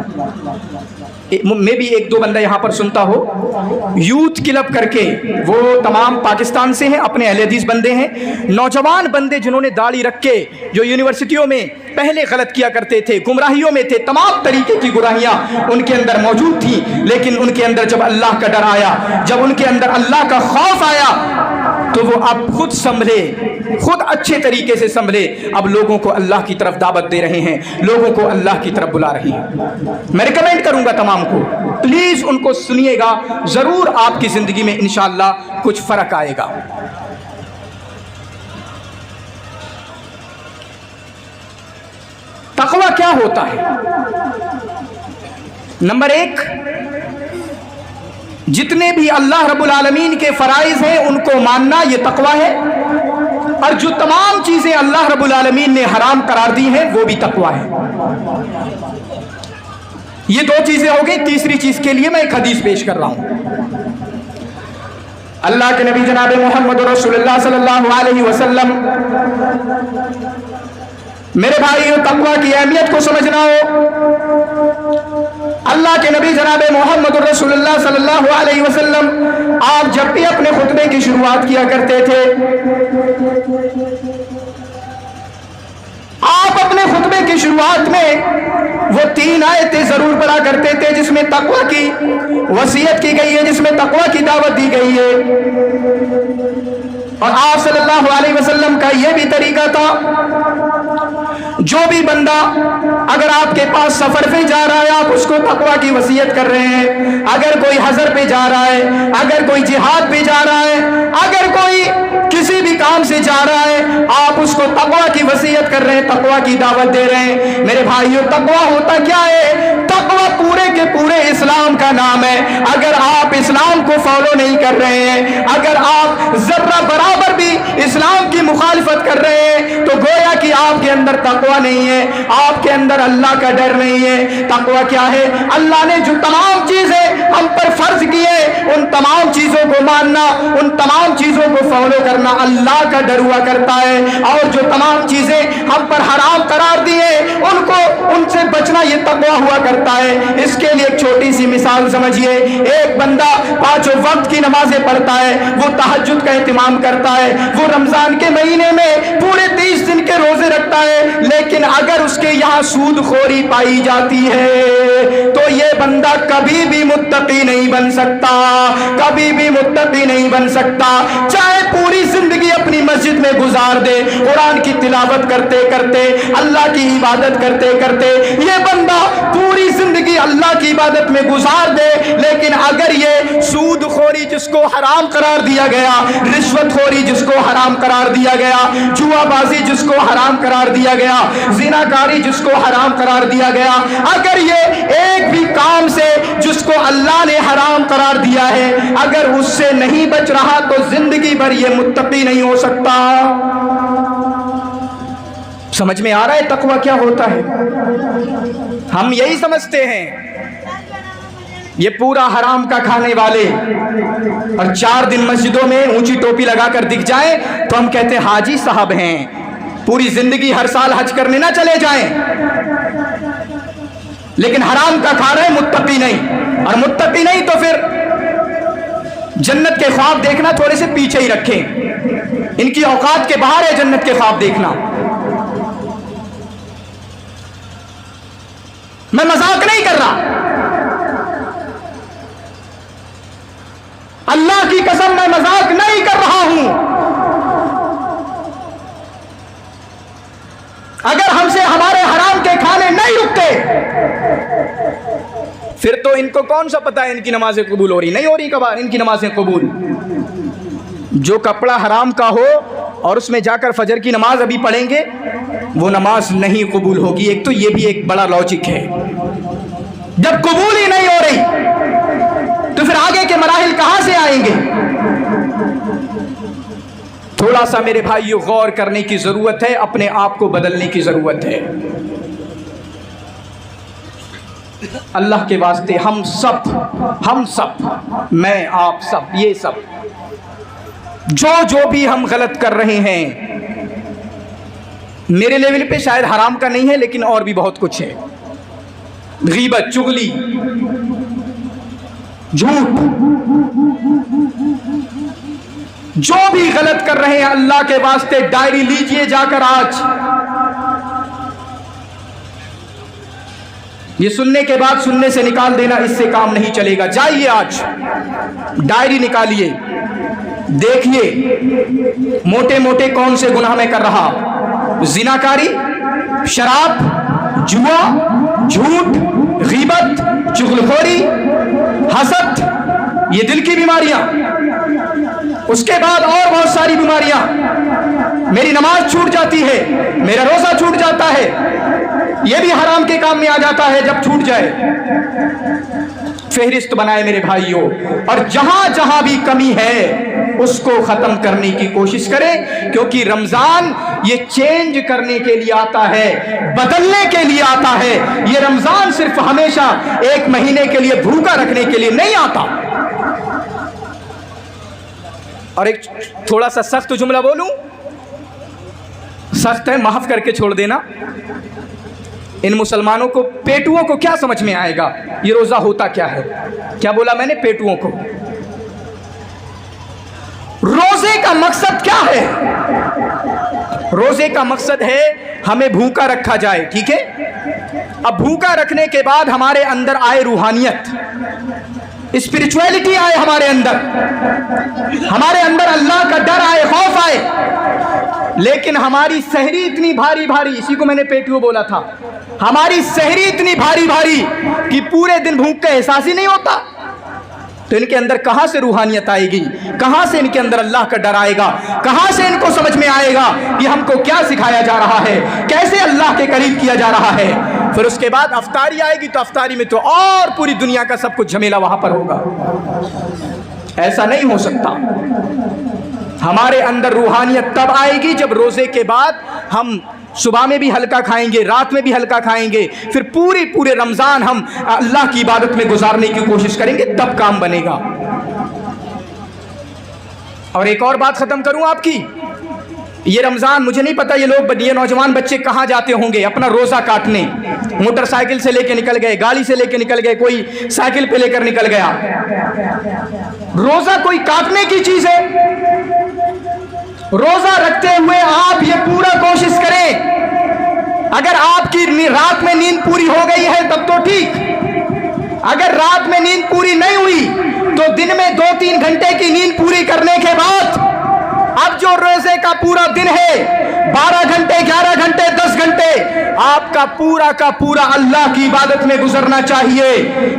میں بھی ایک دو بندہ یہاں پر سنتا ہو. یوتھ کلب کر کے, وہ تمام پاکستان سے ہیں, اپنے اہل حدیث بندے ہیں, نوجوان بندے جنہوں نے داڑھی رکھ کے, جو یونیورسٹیوں میں پہلے غلط کیا کرتے تھے, گمراہیوں میں تھے, تمام طریقے کی گمراہیاں ان کے اندر موجود تھیں, لیکن ان کے اندر جب اللہ کا ڈر آیا, جب ان کے اندر اللہ کا خوف آیا, تو وہ اب خود سنبھلے, خود اچھے طریقے سے سنبھلے, اب لوگوں کو اللہ کی طرف دعوت دے رہے ہیں, لوگوں کو اللہ کی طرف بلا رہے ہیں. میں ریکمینڈ کروں گا تمام کو, پلیز ان کو سنیے گا, ضرور آپ کی زندگی میں انشاءاللہ کچھ فرق آئے گا. تقویٰ کیا ہوتا ہے؟ نمبر ایک, جتنے بھی اللہ رب العالمین کے فرائض ہیں ان کو ماننا, یہ تقویٰ ہے. اور جو تمام چیزیں اللہ رب العالمین نے حرام قرار دی ہیں وہ بھی تقویٰ ہے. یہ دو چیزیں ہو گئی. تیسری چیز کے لیے میں ایک حدیث پیش کر رہا ہوں. اللہ کے نبی جناب محمد رسول اللہ صلی اللہ علیہ وسلم, میرے بھائیو تقویٰ کی اہمیت کو سمجھنا ہو, اللہ کے نبی جناب محمد رسول اللہ صلی اللہ علیہ وسلم, آپ جب بھی اپنے خطبے کی شروعات کیا کرتے تھے, آپ اپنے خطبے کی شروعات میں وہ 3 آیتیں ضرور پڑھا کرتے تھے جس میں تقویٰ کی وصیت کی گئی ہے, جس میں تقویٰ کی دعوت دی گئی ہے. اور آپ صلی اللہ علیہ وسلم کا یہ بھی طریقہ تھا, جو بھی بندہ اگر آپ کے پاس سفر پہ جا رہا ہے, آپ اس کو تقویٰ کی وصیت کر رہے ہیں. اگر کوئی حضر پہ جا رہا ہے, اگر کوئی جہاد پہ جا رہا ہے, اگر کوئی کسی بھی کام سے جا رہا ہے, آپ اس کو تقویٰ کی وصیت کر رہے ہیں, تقویٰ کی دعوت دے رہے ہیں. میرے بھائیو تقویٰ ہوتا کیا ہے؟ تقویٰ پورے کے پورے اسلام کا نام ہے. اگر آپ اسلام کو فالو نہیں کر رہے ہیں, اگر آپ ذرہ برابر بھی اسلام کی مخالفت کر رہے ہیں, تو گویا کہ آپ کے اندر تقویٰ نہیں ہے, آپ کے اندر اللہ کا ڈر نہیں ہے. تقویٰ کیا ہے؟ اللہ نے جو تمام چیزیں ہم پر فرض کی ہے, ان تمام چیزوں کو ماننا, ان تمام چیزوں کو فالو کرنا اللہ کا ڈر ہوا کرتا ہے. اور جو تمام چیزیں ہم پر حرام قرار دی ہیں, ان سے بچنا یہ تقویٰ ہوا کرتا ہے. اس کے لیے ایک چھوٹی سی مثال سمجھیے. ایک بندہ 5 وقت کی نمازیں پڑھتا ہے, وہ تہجد کا اہتمام کرتا ہے, وہ رمضان کے مہینے میں پورے 30 دن کے روزے رکھتا ہے, لیکن اگر اس کے یہاں سود خوری پائی جاتی ہے تو یہ بندہ کبھی بھی متقی نہیں بن سکتا, کبھی بھی متقی نہیں بن سکتا. چاہے پوری زندگی اپنی مسجد میں گزار دے, قرآن کی تلاوت کرتے کرتے, اللہ کی عبادت کرتے کرتے, یہ بندہ پوری زندگی اللہ کی عبادت میں گزار دے, لیکن اگر یہ سود خوری جس کو حرام قرار دیا گیا, رشوت خوری جس کو حرام قرار دیا گیا, جوا بازی جس کو حرام قرار دیا گیا, زنا کاری جس کو حرام قرار دیا گیا, اگر یہ ایک بھی کام سے جس کو اللہ نے حرام قرار دیا ہے, اگر اس سے نہیں بچ رہا تو زندگی بھر یہ متقی نہیں ہو سکتا. سمجھ میں آ رہا ہے تقویٰ کیا ہوتا ہے؟ ہم یہی سمجھتے ہیں یہ پورا حرام کا کھانے والے اور 4 دن مسجدوں میں اونچی ٹوپی لگا کر دکھ جائیں تو ہم کہتے ہیں حاجی صاحب ہیں, پوری زندگی ہر سال حج کرنے نہ چلے جائیں, لیکن حرام کا کھا رہے, متقی نہیں. اور متقی نہیں تو پھر جنت کے خواب دیکھنا تھوڑے سے پیچھے ہی رکھیں, ان کی اوقات کے باہر ہے جنت کے خواب دیکھنا. میں مذاق نہیں کر رہا, اللہ کی قسم میں مذاق نہیں کر رہا ہوں. اگر ہم سے ہمارے حرام کے کھانے نہیں رکتے پھر تو ان کو کون سا پتا ہے ان کی نمازیں قبول ہو رہی نہیں ہو رہی, کب ان کی نمازیں قبول. جو کپڑا حرام کا ہو اور اس میں جا کر فجر کی نماز ابھی پڑھیں گے, وہ نماز نہیں قبول ہوگی. ایک تو یہ بھی ایک بڑا لاجک ہے, جب قبول ہی نہیں ہو رہی تو پھر آگے کے مراحل کہاں سے آئیں گے؟ تھوڑا سا میرے بھائیو غور کرنے کی ضرورت ہے، اپنے آپ کو بدلنے کی ضرورت ہے۔ اللہ کے واسطے ہم سب، میں آپ سب، یہ سب جو بھی ہم غلط کر رہے ہیں، میرے لیول پہ شاید حرام کا نہیں ہے لیکن اور بھی بہت کچھ ہے، غیبت، چغلی، جھوٹ، جو بھی غلط کر رہے ہیں اللہ کے واسطے ڈائری لیجئے جا کر آج۔ یہ سننے کے بعد سننے سے نکال دینا، اس سے کام نہیں چلے گا۔ جائیے آج ڈائری نکالیے، دیکھیے موٹے موٹے کون سے گناہ میں کر رہا، زناکاری، شراب، جوا، جھوٹ، غیبت، چغلخوری، حسد، یہ دل کی بیماریاں، اس کے بعد اور بہت ساری بیماریاں۔ میری نماز چھوٹ جاتی ہے، میرا روزہ چھوٹ جاتا ہے، یہ بھی حرام کے کام میں آ جاتا ہے جب چھوٹ جائے۔ فہرست بنائے میرے بھائیوں، اور جہاں جہاں بھی کمی ہے اس کو ختم کرنے کی کوشش کریں، کیونکہ رمضان یہ چینج کرنے کے لیے آتا ہے، بدلنے کے لیے آتا ہے۔ یہ رمضان صرف ہمیشہ ایک مہینے کے لیے بھوکا رکھنے کے لیے نہیں آتا۔ اور ایک تھوڑا سا سخت جملہ بولوں، سخت ہے، معاف کر کے چھوڑ دینا۔ ان مسلمانوں کو، پیٹوؤں کو کیا سمجھ میں آئے گا یہ روزہ ہوتا کیا ہے؟ کیا بولا میں نے؟ پیٹوؤں کو۔ روزے کا مقصد کیا ہے؟ روزے کا مقصد ہے ہمیں بھوکا رکھا جائے، ٹھیک ہے؟ اب بھوکا رکھنے کے بعد ہمارے اندر آئے روحانیت، اسپرچویلٹی آئے ہمارے اندر اللہ کا ڈر آئے، خوف آئے۔ لیکن ہماری سحری اتنی بھاری بھاری، اسی کو میں نے پیٹیو بولا تھا، ہماری سحری اتنی بھاری بھاری کہ پورے دن بھوک کا احساس ہی نہیں ہوتا۔ تو ان کے اندر کہاں سے روحانیت آئے گی؟ کہاں سے ان کے اندر اللہ کا ڈر آئے گا؟ کہاں سے ان کو سمجھ میں آئے گا کہ ہم کو کیا سکھایا جا رہا ہے، کیسے اللہ کے قریب کیا جا رہا ہے؟ پھر اس کے بعد افطاری آئے گی تو افطاری میں تو اور پوری دنیا کا سب کچھ جھمیلا وہاں پر ہوگا۔ ایسا نہیں ہو سکتا۔ ہمارے اندر روحانیت تب آئے گی جب روزے کے بعد ہم صبح میں بھی ہلکا کھائیں گے، رات میں بھی ہلکا کھائیں گے، پھر پورے رمضان ہم اللہ کی عبادت میں گزارنے کی کوشش کریں گے، تب کام بنے گا۔ اور ایک اور بات ختم کروں آپ کی، یہ رمضان مجھے نہیں پتا یہ نوجوان بچے کہاں جاتے ہوں گے اپنا روزہ کاٹنے، موٹر سائیکل سے لے کے نکل گئے، گاڑی سے لے کے نکل گئے، کوئی سائیکل پہ لے کر نکل گیا۔ روزہ کوئی کاٹنے کی چیز ہے؟ روزہ رکھتے ہوئے آپ یہ پورا کوشش کریں، اگر آپ کی رات میں نیند پوری ہو گئی ہے تب تو ٹھیک، اگر رات میں نیند پوری نہیں ہوئی تو دن میں 2-3 گھنٹے کی نیند پوری کرنے کے بعد اب جو روزے کا پورا دن ہے 12 گھنٹے 11 گھنٹے 10 گھنٹے آپ کا پورا اللہ کی عبادت میں گزرنا چاہیے۔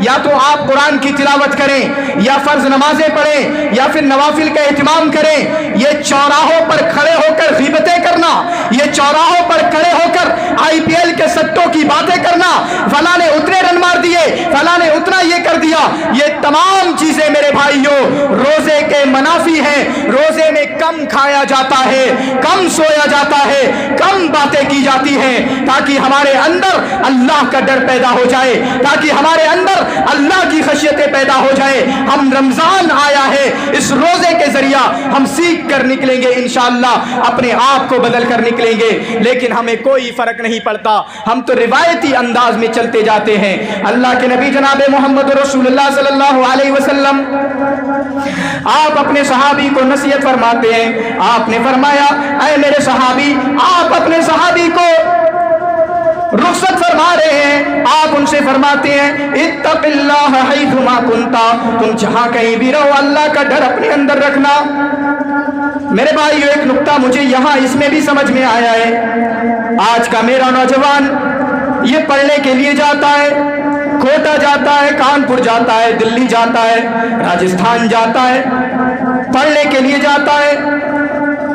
یا تو آپ قرآن کی تلاوت کریں، یا فرض نمازیں پڑھیں، یا پھر نوافل کا اہتمام کریں۔ یہ چوراہوں پر کھڑے ہو کر غیبتیں کرنا، یہ چوراہوں پر کھڑے ہو کر IPL کے سٹوں کی باتیں کرنا، فلاں نے اتنے رن مار دیے، فلاں نے اتنا یہ کر دیا، یہ تمام چیزیں میرے بھائیوں روزے کے منافی ہیں۔ روزے میں کم کھایا جاتا ہے، کم سویا جاتا ہے، کم باتیں کی جاتی ہیں، تاکہ ہمارے اندر اللہ کا ڈر پیدا ہو جائے، تاکہ ہمارے اندر اللہ کی خشیتیں پیدا ہو جائے۔ ہم رمضان آیا ہے، اس روزے کے ذریعہ ہم سیکھ کر نکلیں گے انشاءاللہ، اپنے آپ کو بدل کر نکلیں گے۔ لیکن ہمیں کوئی فرق نہیں پڑتا، ہم تو روایتی انداز میں چلتے جاتے ہیں۔ اللہ کے نبی جناب محمد رسول اللہ صلی اللہ علیہ وسلم آپ اپنے صحابی کو نصیحت فرماتے ہیں۔ آپ نے فرمایا، اے میرے صحابی، آپ اپنے صحابی کو رخصت فرما رہے ہیں، آپ ان سے فرماتے ہیں اتق اللہ حیثما کنتا، تم جہاں کہیں بھی رہو اللہ کا ڈر اپنے اندر رکھنا۔ میرے بھائیو ایک نقطہ مجھے یہاں اس میں بھی سمجھ میں آیا ہے، آج کا میرا نوجوان یہ پڑھنے کے لیے جاتا ہے، کوٹا جاتا ہے، کانپور جاتا ہے، دلی جاتا ہے، راجستھان جاتا ہے، پڑھنے کے لیے جاتا ہے،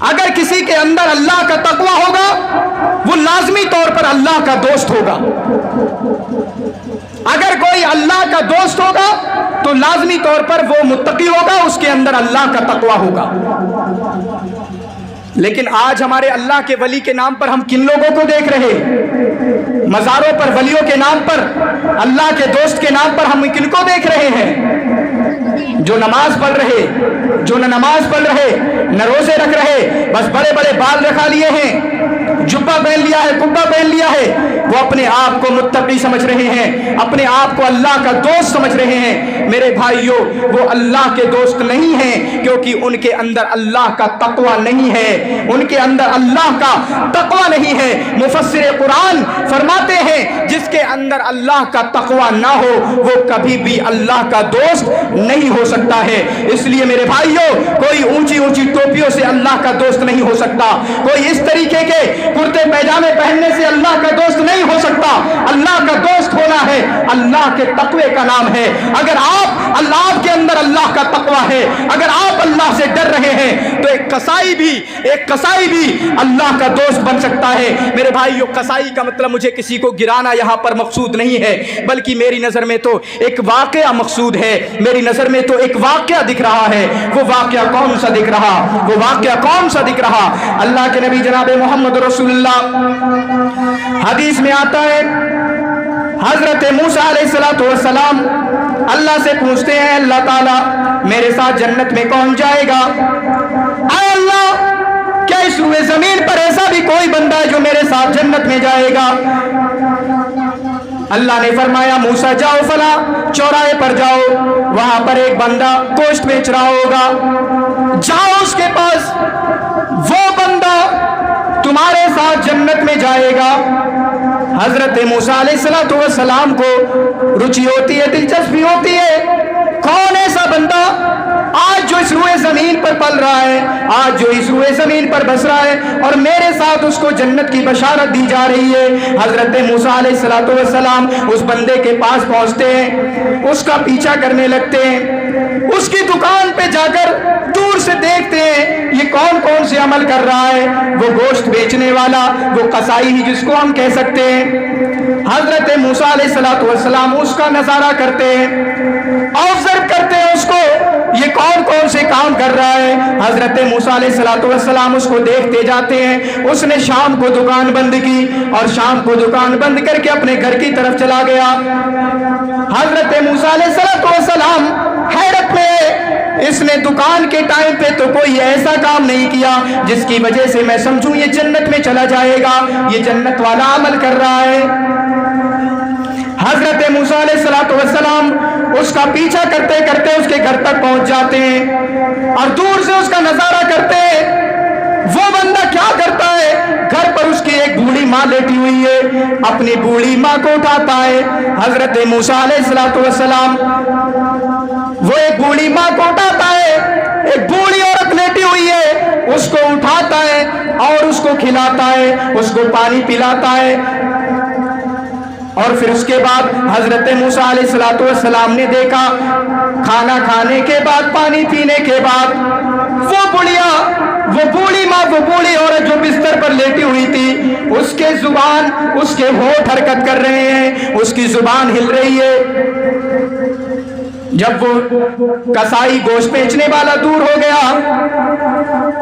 اگر کسی کے اندر اللہ کا تقوی ہوگا وہ لازمی طور پر اللہ کا دوست ہوگا. اگر کوئی اللہ کا دوست ہوگا تو لازمی طور پر وہ متقی ہوگا, اس کے اندر اللہ کا تقوی ہوگا. لیکن آج ہمارے اللہ کے ولی کے نام پر ہم کن لوگوں کو دیکھ رہے ہیں؟ مزاروں پر ولیوں کے نام پر, اللہ کے دوست کے نام پر ہم کن کو دیکھ رہے ہیں؟ جو نماز پڑھ رہے, جو نہ نماز پڑھ رہے, نہ روزے رکھ رہے, بس بڑے بڑے بال رکھا لیے ہیں, جبہ پہن لیا ہے, کبا پہن لیا ہے, وہ اپنے آپ کو متقی سمجھ رہے ہیں, اپنے آپ کو اللہ کا دوست سمجھ رہے ہیں. میرے بھائیوں, وہ اللہ کے دوست نہیں ہیں, کیونکہ ان کے اندر اللہ کا تقوی نہیں ہے, ان کے اندر اللہ کا تقوی نہیں ہے. مفسر قرآن فرماتے ہیں جس کے اندر اللہ کا تقوی نہ ہو وہ کبھی بھی اللہ کا دوست نہیں ہو سکتا ہے. اس لیے میرے بھائیوں, کوئی اونچی اونچی ٹوپیوں سے اللہ کا دوست نہیں ہو سکتا, کوئی اس طریقے کے کرتے پیجامے پہننے سے اللہ کا دوست نہیں ہو سکتا. اللہ کا دوست ہونا ہے اللہ کے تقوی کا نام ہے. اگر آپ کے اندر اللہ کا تقوی ہے, اگر آپ اللہ سے ڈر رہے ہیں, تو ایک قصائی بھی اللہ کا دوست بن سکتا ہے. میرے بھائیو, قصائی کا مطلب مجھے کسی کو گرانا یہاں پر مقصود نہیں ہے, بلکہ میری نظر میں تو ایک واقعہ مقصود ہے. میری نظر میں تو ایک واقعہ دکھ رہا ہے. وہ واقعہ کون سا دکھ رہا؟ اللہ کے نبی جناب محمد رسول اللہ, حدیث میں آتا ہے, حضرت موسیٰ علیہ السلام اللہ سے پوچھتے ہیں, اللہ تعالیٰ میرے ساتھ جنت میں کون جائے گا؟ اے اللہ, کیا اس روئے زمین پر ایسا بھی کوئی بندہ ہے جو میرے ساتھ جنت میں جائے گا؟ اللہ نے فرمایا, موسیٰ جاؤ فلاں چوراہے پر جاؤ, وہاں پر ایک بندہ گوشت بیچ رہا ہوگا, جاؤ اس کے پاس, وہ بندہ تمہارے ساتھ جنت میں جائے گا. حضرت موسیٰ علیہ السلام کو رچی ہوتی ہے, دلچسپی ہوتی ہے, کون ایسا بندہ آج جو اس روئے زمین پر پل رہا ہے, آج جو اس روئے زمین پر بس رہا ہے, اور میرے ساتھ اس کو جنت کی بشارت دی جا رہی ہے. حضرت موسیٰ علیہ السلام اس بندے کے پاس پہنچتے ہیں, اس کا پیچھا کرنے لگتے ہیں, اس کی دکان پہ جا کر دور سے دیکھتے ہیں یہ کون سے عمل کر رہا ہے. وہ گوشت بیچنے والا, وہ قصائی ہی جس کو ہم کہہ سکتے ہیں. حضرت موسیٰ علیہ السلام اس کا نظارہ کرتے ہیں, آبزرو کرتے ہیں اس کو, یہ کون سے کام کر رہا ہے. حضرت موسیٰ علیہ السلام اس کو دیکھتے جاتے ہیں. اس نے شام کو دکان بند کی, اور شام کو دکان بند کر کے اپنے گھر کی طرف چلا گیا. حضرت موسیٰ علیہ السلام حیرت میں, اس نے دکان کے ٹائم پہ تو کوئی ایسا کام نہیں کیا جس کی وجہ سے میں سمجھوں یہ جنت میں چلا جائے گا, یہ جنت والا عمل کر رہا ہے. حضرت موسیٰ علیہ السلام اس کا پیچھا کرتے کرتے اس کے گھر تک پہنچ جاتے ہیں, اور دور سے اس کا نظارہ کرتے ہیں. وہ بندہ کیا کرتا ہے, گھر پر اس کی ایک بوڑھی ماں لیٹی ہوئی ہے, اپنی بوڑھی ماں کو اٹھاتا ہے. حضرت موسیٰ علیہ السلام وہ ایک بوڑھی ماں کو اٹھاتا ہے, ایک بوڑھی عورت لیٹی ہوئی ہے, اس کو اٹھاتا ہے اور اس کو کھلاتا ہے, اس کو پانی پلاتا ہے. اور پھر اس کے بعد حضرت موسیٰ علیہ السلام نے دیکھا, کھانا کھانے کے بعد, پانی پینے کے بعد, وہ بوڑھی ماں, وہ بوڑھی عورت جو بستر پر لیٹی ہوئی تھی, اس کے زبان, اس کے ہونٹ حرکت کر رہے ہیں, اس کی زبان ہل رہی ہے. جب وہ قصائی گوشت بیچنے والا دور ہو گیا,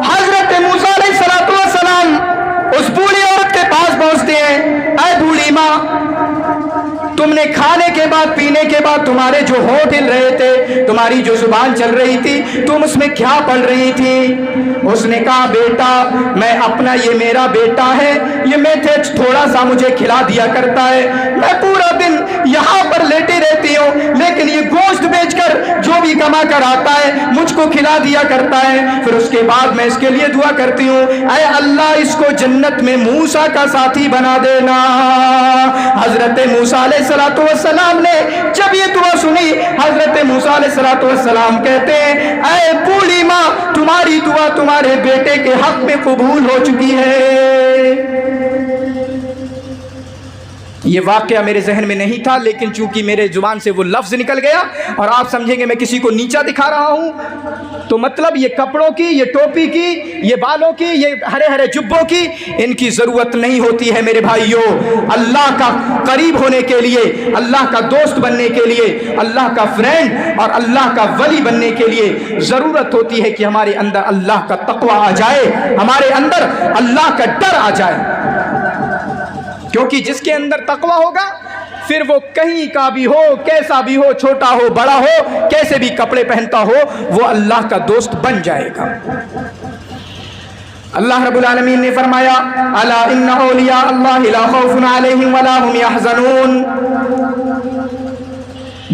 حضرت موسیٰ علیہ السلام اس بوڑھی عورت کے پاس پہنچتے ہیں. اے بوڑھی ماں, تم نے کھانے کے بعد, پینے کے بعد, تمہارے جو ہونٹ ہل رہے تھے, تمہاری جو زبان چل رہی تھی, تم اس میں کیا پڑھ رہی تھی؟ اس نے کہا, بیٹا میں اپنا, یہ میرا بیٹا ہے, یہ میں تھوڑا سا مجھے کھلا دیا کرتا ہے, میں پورا دن یہاں پر لیٹی رہتی ہوں, لیکن یہ گوشت بیچ کر جو بھی کما کر آتا ہے مجھ کو کھلا دیا کرتا ہے. پھر اس کے بعد میں اس کے لیے دعا کرتی ہوں, اے اللہ اس کو جنت میں موسیٰ کا ساتھی بنا دینا. حضرت موسیٰ علیہ السلام نے جب یہ دعا سنی, حضرت موسیٰ علیہ السلام کہتے ہیں, اے بوڑھی ماں, تمہاری دعا تمہارے بیٹے کے حق میں قبول ہو چکی ہے. یہ واقعہ میرے ذہن میں نہیں تھا, لیکن چونکہ میرے زبان سے وہ لفظ نکل گیا, اور آپ سمجھیں گے میں کسی کو نیچا دکھا رہا ہوں, تو مطلب یہ کپڑوں کی، یہ ٹوپی کی، یہ بالوں کی، یہ ہرے ہرے جبوں کی ان کی ضرورت نہیں ہوتی ہے میرے بھائیوں۔ اللہ کا قریب ہونے کے لیے، اللہ کا دوست بننے کے لیے، اللہ کا فرینڈ اور اللہ کا ولی بننے کے لیے ضرورت ہوتی ہے کہ ہمارے اندر اللہ کا تقوی آ جائے، ہمارے اندر اللہ کا ڈر آ جائے، کیونکہ جس کے اندر تقوی ہوگا پھر وہ کہیں کا بھی ہو، کیسا بھی ہو، چھوٹا ہو بڑا ہو، کیسے بھی کپڑے پہنتا ہو، وہ اللہ کا دوست بن جائے گا۔ اللہ رب العالمین نے فرمایا الا ان اولیاء اللہ لا خوف علیہم ولا هم يحزنون،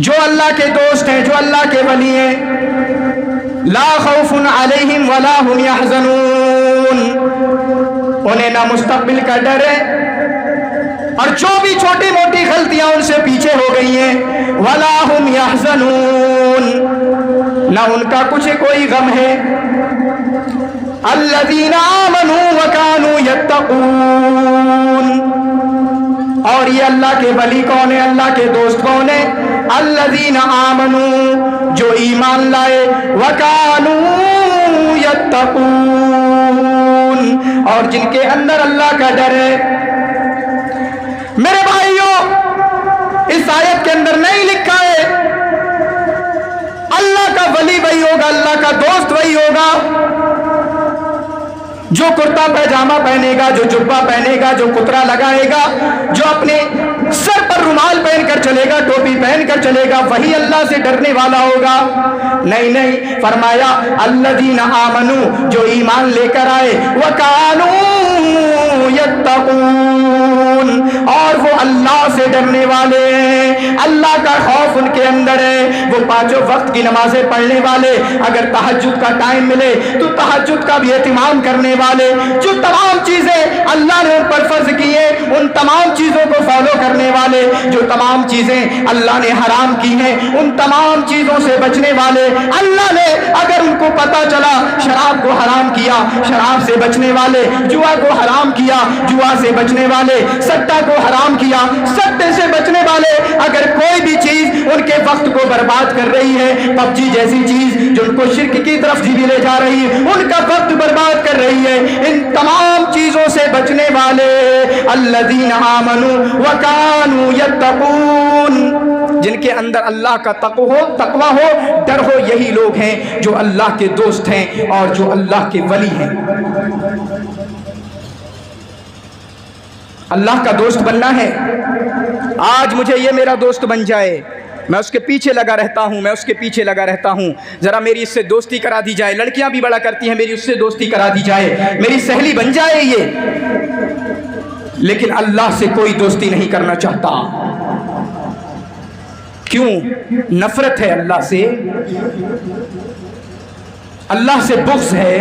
جو اللہ کے دوست ہیں، جو اللہ کے ولی ہیں، لا خوف علیہم ولا هم يحزنون، انہیں نہ مستقبل کا ڈر ہے اور جو بھی چھوٹی موٹی غلطیاں ان سے پیچھے ہو گئی ہیں، ولا هم يحزنون، نہ ان کا کچھ کوئی غم ہے۔ الذین آمنوا وکانوا یتقون، اور یہ اللہ کے ولی کون ہے، اللہ کے دوست کون ہے؟ الذین آمنوا، جو ایمان لائے، وکانوا یتقون، اور جن کے اندر اللہ کا ڈر ہے۔ میرے بھائیوں، اس آیت کے اندر نہیں لکھا ہے اللہ کا ولی وہی ہوگا، اللہ کا دوست وہی ہوگا جو کرتا پیجامہ پہنے گا، جو جبہ پہنے گا، جو کترا لگائے گا، جو اپنے سر پر رومال پہن کر چلے گا، ٹوپی پہن کر چلے گا، وہی اللہ سے ڈرنے والا ہوگا۔ نہیں، فرمایا الذین آمنوا، جو ایمان لے کر آئے، وکانوا یتقون، اور وہ اللہ سے ڈرنے والے ہیں، اللہ کا خوف ان کے اندر ہے، وہ پانچوں وقت کی نمازیں پڑھنے والے، اگر تہجد کا ٹائم ملے تو تہجد کا بھی اہتمام کرنے والے، جو تمام چیزیں اللہ نے ان پر فرض کی ہیں ان تمام چیزوں کو فالو کرنے والے، جو تمام چیزیں اللہ نے حرام کی ہیں ان تمام چیزوں سے بچنے والے۔ اللہ نے اگر ان کو پتا چلا شراب کو حرام کیا، شراب سے بچنے والے، جوا کو حرام کیا، جوا سے بچنے والے، سٹا کو حرام کیا، سٹے سے بچنے والے، اگر کوئی بھی چیز ان کے وقت کو برباد کر رہی ہے، پب جی جیسی چیز جو ان کو شرک کی طرف بھی لے جا رہی ہے، ان کا وقت برباد کر رہی ہے، ان تمام چیزوں سے بچنے والے الذین آمنوا وکانوا یتقون، جن کے اندر اللہ کا تقوی ہو، ڈر ہو، یہی لوگ ہیں جو اللہ کے دوست ہیں اور جو اللہ کے ولی ہیں۔ اللہ کا دوست بننا ہے۔ آج مجھے یہ میرا دوست بن جائے، میں اس کے پیچھے لگا رہتا ہوں، میں اس کے پیچھے لگا رہتا ہوں، ذرا میری اس سے دوستی کرا دی جائے، لڑکیاں بھی بڑا کرتی ہیں، میری اس سے دوستی کرا دی جائے، میری سہیلی بن جائے یہ، لیکن اللہ سے کوئی دوستی نہیں کرنا چاہتا۔ کیوں؟ نفرت ہے اللہ سے، اللہ سے بغض ہے۔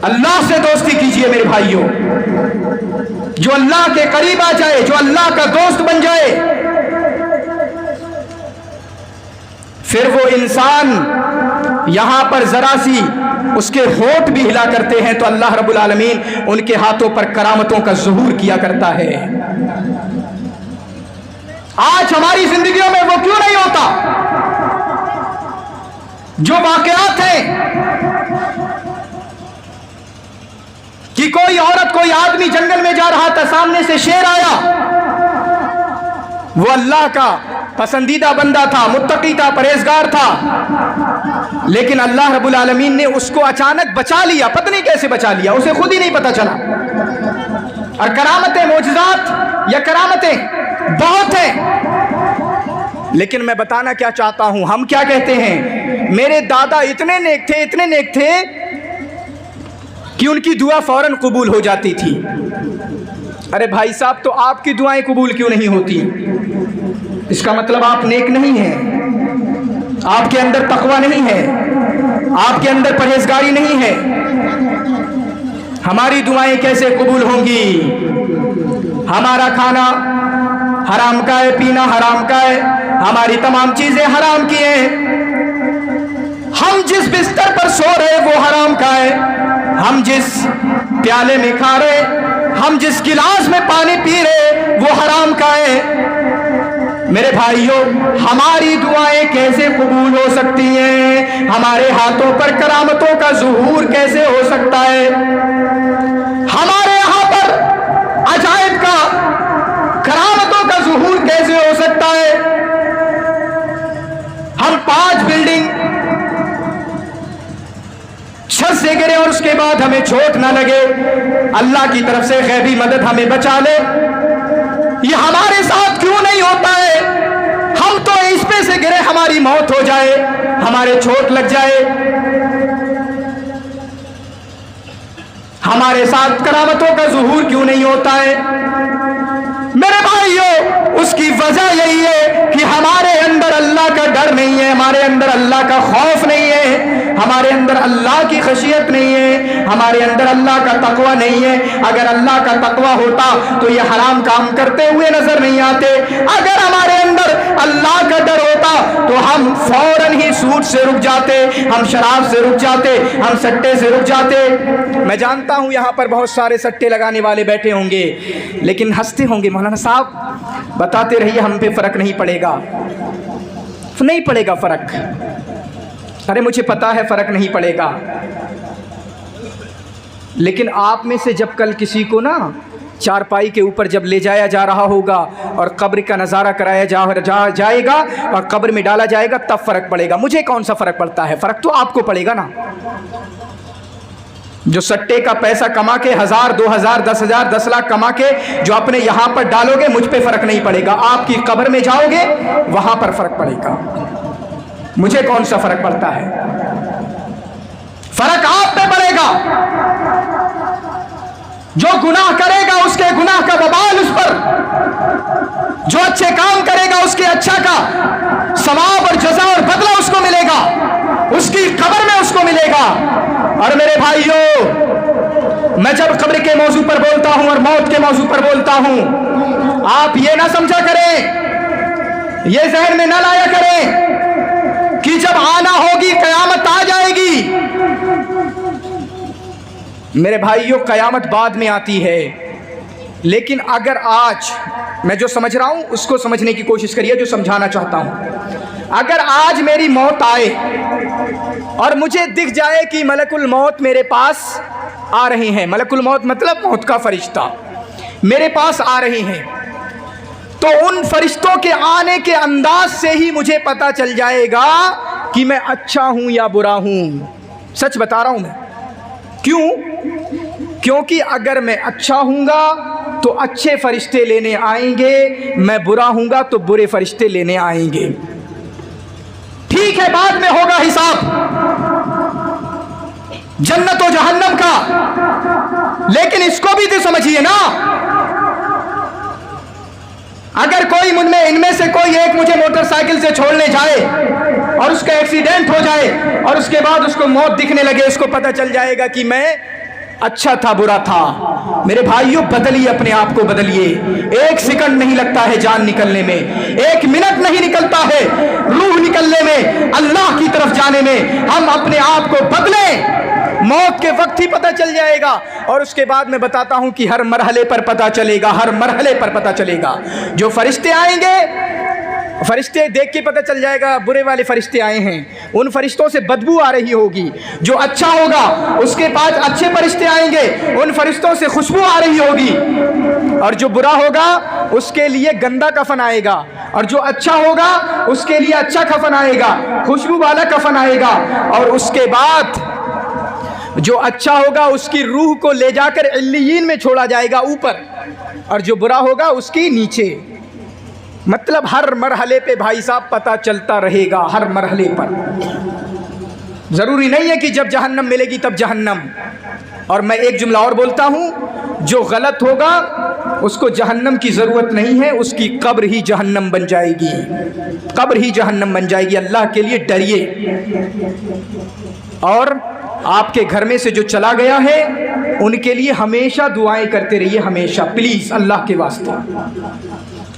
اللہ سے دوستی کیجئے میرے بھائیوں، جو اللہ کے قریب آ جائے، جو اللہ کا دوست بن جائے، پھر وہ انسان یہاں پر ذرا سی اس کے ہونٹ بھی ہلا کرتے ہیں تو اللہ رب العالمین ان کے ہاتھوں پر کرامتوں کا ظہور کیا کرتا ہے۔ آج ہماری زندگیوں میں وہ کیوں نہیں ہوتا؟ جو واقعات ہیں کہ کوئی عورت، کوئی آدمی جنگل میں جا رہا تھا، سامنے سے شیر آیا، وہ اللہ کا پسندیدہ بندہ تھا، متقی تھا، پرہیزگار تھا، لیکن اللہ رب العالمین نے اس کو اچانک بچا لیا، پتہ نہیں کیسے بچا لیا، اسے خود ہی نہیں پتہ چلا۔ اور کرامتیں، معجزات یا کرامتیں بہت ہیں، لیکن میں بتانا کیا چاہتا ہوں، ہم کیا کہتے ہیں، میرے دادا اتنے نیک تھے، اتنے نیک تھے کہ ان کی دعا فوراً قبول ہو جاتی تھی۔ ارے بھائی صاحب، تو آپ کی دعائیں قبول کیوں نہیں ہوتی؟ اس کا مطلب آپ نیک نہیں ہیں، آپ کے اندر تقوی نہیں ہے، آپ کے اندر پرہیزگاری نہیں ہے۔ ہماری دعائیں کیسے قبول ہوں گی؟ ہمارا کھانا حرام کا ہے، پینا حرام کا ہے، ہماری تمام چیزیں حرام کی ہیں، ہم جس بستر پر سو رہے وہ حرام کا ہے، ہم جس پیالے میں کھا رہے، ہم جس گلاس میں پانی پی رہے وہ حرام کا ہے۔ میرے بھائیوں، ہماری دعائیں کیسے قبول ہو سکتی ہیں؟ ہمارے ہاتھوں پر کرامتوں کا ظہور کیسے ہو سکتا ہے؟ ہمارے یہاں پر عجائب کا، کرامتوں کا ظہور کیسے ہو سکتا ہے؟ ہم 5 بلڈنگ چھت سے گرے اور اس کے بعد ہمیں چوٹ نہ لگے، اللہ کی طرف سے غیبی مدد ہمیں بچا لے، یہ ہمارے ساتھ کیوں نہیں ہوتا ہے؟ ہم تو اس پہ سے گرے، ہماری موت ہو جائے، ہمارے چوٹ لگ جائے، ہمارے ساتھ کرامتوں کا ظہور کیوں نہیں ہوتا ہے؟ میرے بھائیوں، اس کی وجہ یہی ہے کہ ہمارے اندر اللہ کا ڈر نہیں ہے، ہمارے اندر اللہ کا خوف نہیں ہے، ہمارے اندر اللہ کی خشیت نہیں ہے، ہمارے اندر اللہ کا تقوی نہیں ہے۔ اگر اللہ کا تقوی ہوتا تو یہ حرام کام کرتے ہوئے نظر نہیں آتے۔ اگر ہمارے اندر اللہ کا ڈر ہوتا تو ہم فوراً ہی سود سے رک جاتے، ہم شراب سے رک جاتے، ہم سٹے سے رک جاتے۔ میں جانتا ہوں یہاں پر بہت سارے سٹے لگانے والے بیٹھے ہوں گے، لیکن ہنستے ہوں گے، مولانا صاحب بتاتے رہیے، ہم پہ فرق نہیں پڑے گا۔ نہیں پڑے گا فرق، ارے مجھے پتا ہے فرق نہیں پڑے گا، لیکن آپ میں سے جب کل کسی کو نا چارپائی کے اوپر جب لے جایا جا رہا ہوگا اور قبر کا نظارہ کرایا جائے گا اور قبر میں ڈالا جائے گا، تب فرق پڑے گا۔ مجھے کون سا فرق پڑتا ہے؟ فرق تو آپ کو پڑے گا نا۔ جو سٹے کا پیسہ کما کے 1000 2000 10,000 10 لاکھ کما کے جو اپنے یہاں پر ڈالو گے، مجھ پہ فرق نہیں پڑے گا۔ آپ کی قبر میں جاؤ گے، وہاں پر فرق پڑے گا۔ مجھے کون سا فرق پڑتا ہے؟ فرق آپ پہ پڑے گا۔ جو گناہ کرے گا اس کے گناہ کا وبال اس پر، جو اچھے کام کرے گا اس کے اچھا کا ثواب اور جزا اور بدلہ اس کو ملے گا، اس کی قبر میں اس کو ملے گا۔ اور میرے بھائیوں، میں جب قبر کے موضوع پر بولتا ہوں اور موت کے موضوع پر بولتا ہوں، آپ یہ نہ سمجھا کریں، یہ ذہن میں نہ لایا کریں کہ جب آنا ہوگی قیامت آ جائے گی۔ میرے بھائیوں، قیامت بعد میں آتی ہے، لیکن اگر آج میں جو سمجھ رہا ہوں اس کو سمجھنے کی کوشش کریے، جو سمجھانا چاہتا ہوں۔ اگر آج میری موت آئے اور مجھے دکھ جائے کہ ملک الموت میرے پاس آ رہے ہیں، ملک الموت مطلب موت کا فرشتہ میرے پاس آ رہے ہیں، تو ان فرشتوں کے آنے کے انداز سے ہی مجھے پتا چل جائے گا کہ میں اچھا ہوں یا برا ہوں۔ سچ بتا رہا ہوں میں۔ کیوں؟ کیونکہ اگر میں اچھا ہوں گا تو اچھے فرشتے لینے آئیں گے، میں برا ہوں گا تو برے فرشتے لینے آئیں گے۔ ٹھیک ہے، بعد میں ہوگا حساب جنت و جہنم کا، لیکن اس کو بھی تو سمجھیے نا۔ اگر کوئی ان میں سے کوئی ایک مجھے موٹر سائیکل سے چھوڑنے جائے اور اس کا ایکسیڈنٹ ہو جائے اور اس کے بعد اس کو موت دکھنے لگے، اس کو پتہ چل جائے گا کہ میں اچھا تھا برا تھا۔ میرے بھائیوں، بدلیے اپنے آپ کو، بدلیے۔ 1 سیکنڈ نہیں لگتا ہے جان نکلنے میں، 1 منٹ نہیں نکلتا ہے روح نکلنے میں، اللہ کی طرف جانے میں۔ ہم اپنے آپ کو بدلیں، موت کے وقت ہی پتہ چل جائے گا۔ اور اس کے بعد میں بتاتا ہوں کہ ہر مرحلے پر پتہ چلے گا، ہر مرحلے پر پتہ چلے گا۔ جو فرشتے آئیں گے، فرشتے دیکھ کے پتہ چل جائے گا برے والے فرشتے آئے ہیں، ان فرشتوں سے بدبو آ رہی ہوگی۔ جو اچھا ہوگا اس کے پاس اچھے فرشتے آئیں گے، ان فرشتوں سے خوشبو آ رہی ہوگی۔ اور جو برا ہوگا اس کے لیے گندا کفن آئے گا، اور جو اچھا ہوگا اس کے لیے اچھا کفن آئے گا، خوشبو والا کفن آئے گا۔ اور اس کے بعد جو اچھا ہوگا اس کی روح کو لے جا کر علیین میں چھوڑا جائے گا اوپر، اور جو برا ہوگا اس کی نیچے۔ مطلب ہر مرحلے پہ بھائی صاحب پتہ چلتا رہے گا، ہر مرحلے پر۔ ضروری نہیں ہے کہ جب جہنم ملے گی تب جہنم۔ اور میں ایک جملہ اور بولتا ہوں، جو غلط ہوگا اس کو جہنم کی ضرورت نہیں ہے، اس کی قبر ہی جہنم بن جائے گی، قبر ہی جہنم بن جائے گی۔ اللہ کے لیے ڈریے۔ اور آپ کے گھر میں سے جو چلا گیا ہے ان کے لیے ہمیشہ دعائیں کرتے رہیے، ہمیشہ، پلیز، اللہ کے واسطے۔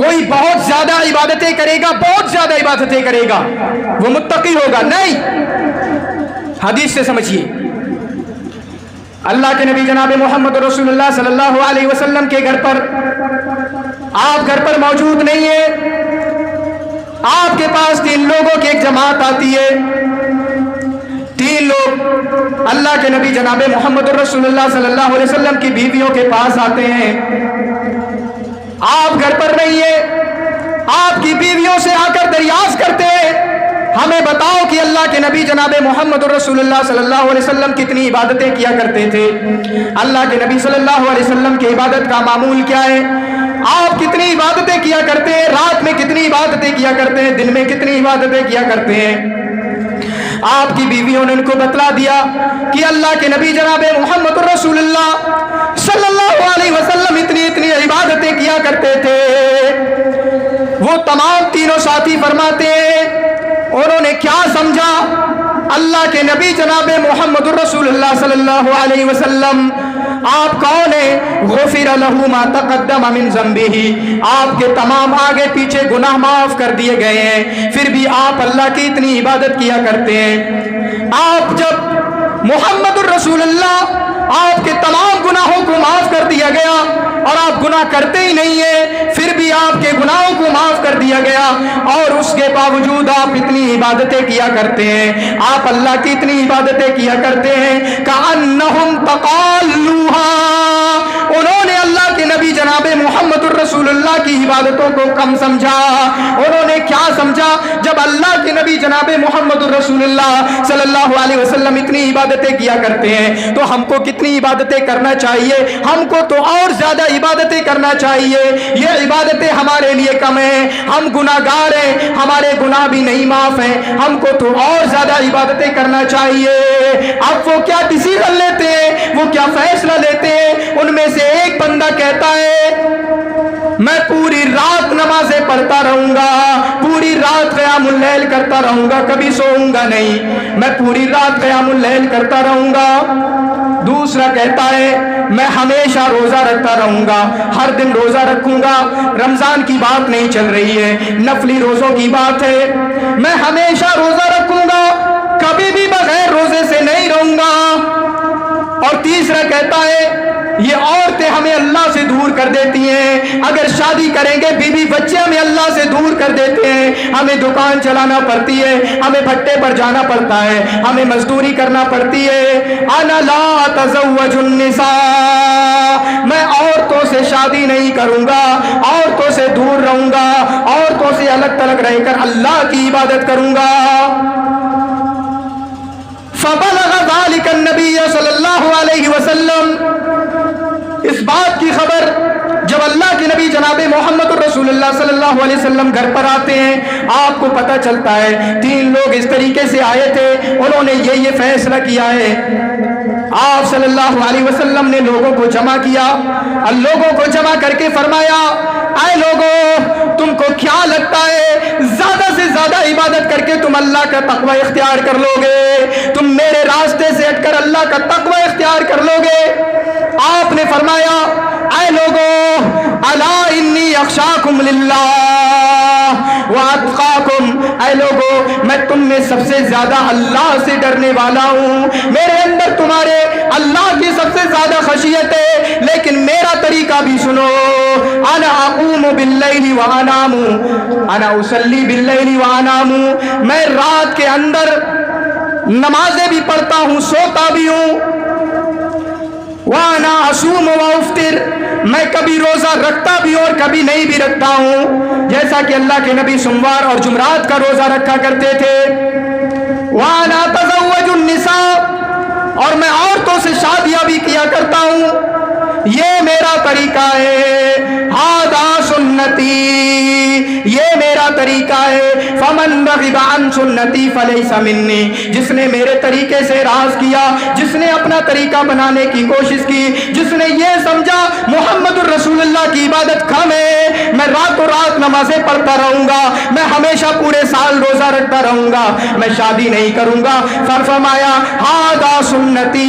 کوئی بہت زیادہ عبادتیں کرے گا، بہت زیادہ عبادتیں کرے گا، وہ متقی ہوگا، نہیں۔ حدیث سے سمجھیے، اللہ کے نبی جناب محمد رسول اللہ صلی اللہ علیہ وسلم کے گھر پر آپ گھر پر موجود نہیں ہے، آپ کے پاس 3 لوگوں کی ایک جماعت آتی ہے، 3 لوگ اللہ کے نبی جناب محمد رسول اللہ صلی اللہ علیہ وسلم کی بیویوں کے پاس آتے ہیں، آپ گھر پر نہیں ہے، آپ کی بیویوں سے آ کر دریافت کرتے ہیں، ہمیں بتاؤ کہ اللہ کے نبی جناب محمد رسول اللہ صلی اللہ علیہ وسلم کتنی عبادتیں کیا کرتے تھے، اللہ کے نبی صلی اللہ علیہ وسلم کی عبادت کا معمول کیا ہے، آپ کتنی عبادتیں کیا کرتے ہیں، رات میں کتنی عبادتیں کیا کرتے ہیں، دن میں کتنی عبادتیں کیا کرتے ہیں۔ آپ کی بیویوں نے ان کو بتلا دیا کہ اللہ کے نبی جناب محمد رسول اللہ صلی اللہ علیہ وسلم اتنی عبادتیں کیا کرتے تھے۔ وہ تمام تینوں ساتھی فرماتے ہیں انہوں نے کیا سمجھا، اللہ کے نبی جناب محمد رسول اللہ صلی اللہ علیہ وسلم آپ کون ہیں، غفر لہ ما تقدم من ذنبہ، آپ کے تمام آگے پیچھے گناہ معاف کر دیے گئے ہیں، پھر بھی آپ اللہ کی اتنی عبادت کیا کرتے ہیں۔ آپ جب محمد الرسول اللہ آپ کے تمام گناہوں کو معاف کر دیا گیا اور آپ گناہ کرتے ہی نہیں ہیں، پھر بھی آپ کے گناہوں کو معاف کر دیا گیا اور اس کے باوجود آپ اتنی عبادتیں کیا کرتے ہیں، آپ اللہ کی اتنی عبادتیں کیا کرتے ہیں کأنہم تقالوہا، انہوں نے اللہ کے نبی جناب محمد الرسول اللہ کی عبادتوں کو کم سمجھا۔ انہوں نے کیا سمجھا، جب اللہ کے نبی جناب محمد الرسول اللہ صلی اللہ علیہ وسلم اتنی عبادتیں کیا کرتے ہیں تو ہم کو کتنی عبادتیں کرنا چاہیے، ہم کو تو اور زیادہ عبادتیں کرنا چاہیے، یہ عبادتیں ہمارے لیے کم ہیں، ہم گناہگار ہیں، ہمارے گناہ بھی نہیں معاف ہیں، ہم کو تو اور زیادہ عبادتیں کرنا چاہیے۔ اب وہ کیا ڈیسیژن لیتے ہیں، وہ کیا فیصلہ لیتے ہیں، ان میں سے ایک بندہ کہتا ہے میں پوری رات نمازیں پڑھتا رہوں گا، پوری رات قیام اللیل کرتا رہوں گا، کبھی سوؤں گا نہیں، میں پوری رات قیام اللیل کرتا رہوں گا۔ دوسرا کہتا ہے میں ہمیشہ روزہ رکھتا رہوں گا، ہر دن روزہ رکھوں گا، رمضان کی بات نہیں چل رہی ہے، نفلی روزوں کی بات ہے، میں ہمیشہ روزہ رکھوں گا، کبھی بھی بغیر روزے سے نہیں رہوں گا۔ اور تیسرا کہتا ہے یہ عورتیں ہمیں اللہ سے دور کر دیتی ہیں، اگر شادی کریں گے بیوی بچے ہمیں اللہ سے دور کر دیتے ہیں، ہمیں دکان چلانا پڑتی ہے، ہمیں بھٹے پر جانا پڑتا ہے، ہمیں مزدوری کرنا پڑتی ہے۔ انا لا اتزوج النساء، میں عورتوں سے شادی نہیں کروں گا، عورتوں سے دور رہوں گا، عورتوں سے الگ تلگ رہ کر اللہ کی عبادت کروں گا۔ فبلغ ذلك النبی صلی اللہ علیہ وسلم، اس بات کی خبر جب اللہ کے نبی جناب محمد رسول اللہ صلی اللہ علیہ وسلم گھر پر آتے ہیں، آپ کو پتہ چلتا ہے 3 لوگ اس طریقے سے آئے تھے، انہوں نے یہ فیصلہ کیا ہے۔ آپ صلی اللہ علیہ وسلم نے لوگوں کو جمع کیا اور لوگوں کو جمع کر کے فرمایا اے لوگوں، تم کو کیا لگتا ہے زیادہ سے زیادہ عبادت کر کے تم اللہ کا تقوی اختیار کر لو گے، تم میرے راستے سے ہٹ کر اللہ کا تقوی اختیار کر لو گے؟ آپ نے فرمایا اے لوگوں، الا انی اخشاکم للہ واتقاکم، اے لوگوں میں تم میں سب سے زیادہ اللہ سے ڈرنے والا ہوں، میرے اندر تمہارے اللہ کی سب سے زیادہ خشیت ہے، لیکن میرا طریقہ بھی سنو۔ انا اقوم باللیل وانام، انا اصلی باللیل وانام، میں رات کے اندر نمازیں بھی پڑھتا ہوں، سوتا بھی ہوں۔ وانا اصوم وافطر، میں کبھی روزہ رکھتا بھی اور کبھی نہیں بھی رکھتا ہوں، جیسا کہ اللہ کے نبی سوموار اور جمعرات کا روزہ رکھا کرتے تھے۔ وانا تزوج النساء، اور میں عورتوں سے شادیاں بھی کیا کرتا ہوں، یہ میرا طریقہ ہے۔ ھذا سنتی، یہ میرا طریقہ ہے۔ فمن رغب عن سنتی فلیس منی، جس نے میرے طریقے سے راز کیا، جس نے اپنا طریقہ بنانے کی کوشش کی، جس نے یہ سمجھا محمد الرسول اللہ کی عبادت کم ہے، میں راتوں رات نمازیں پڑھتا رہوں گا، میں ہمیشہ پورے سال روزہ رکھتا رہوں گا، میں شادی نہیں کروں گا، فرمایا ھذا سنتی،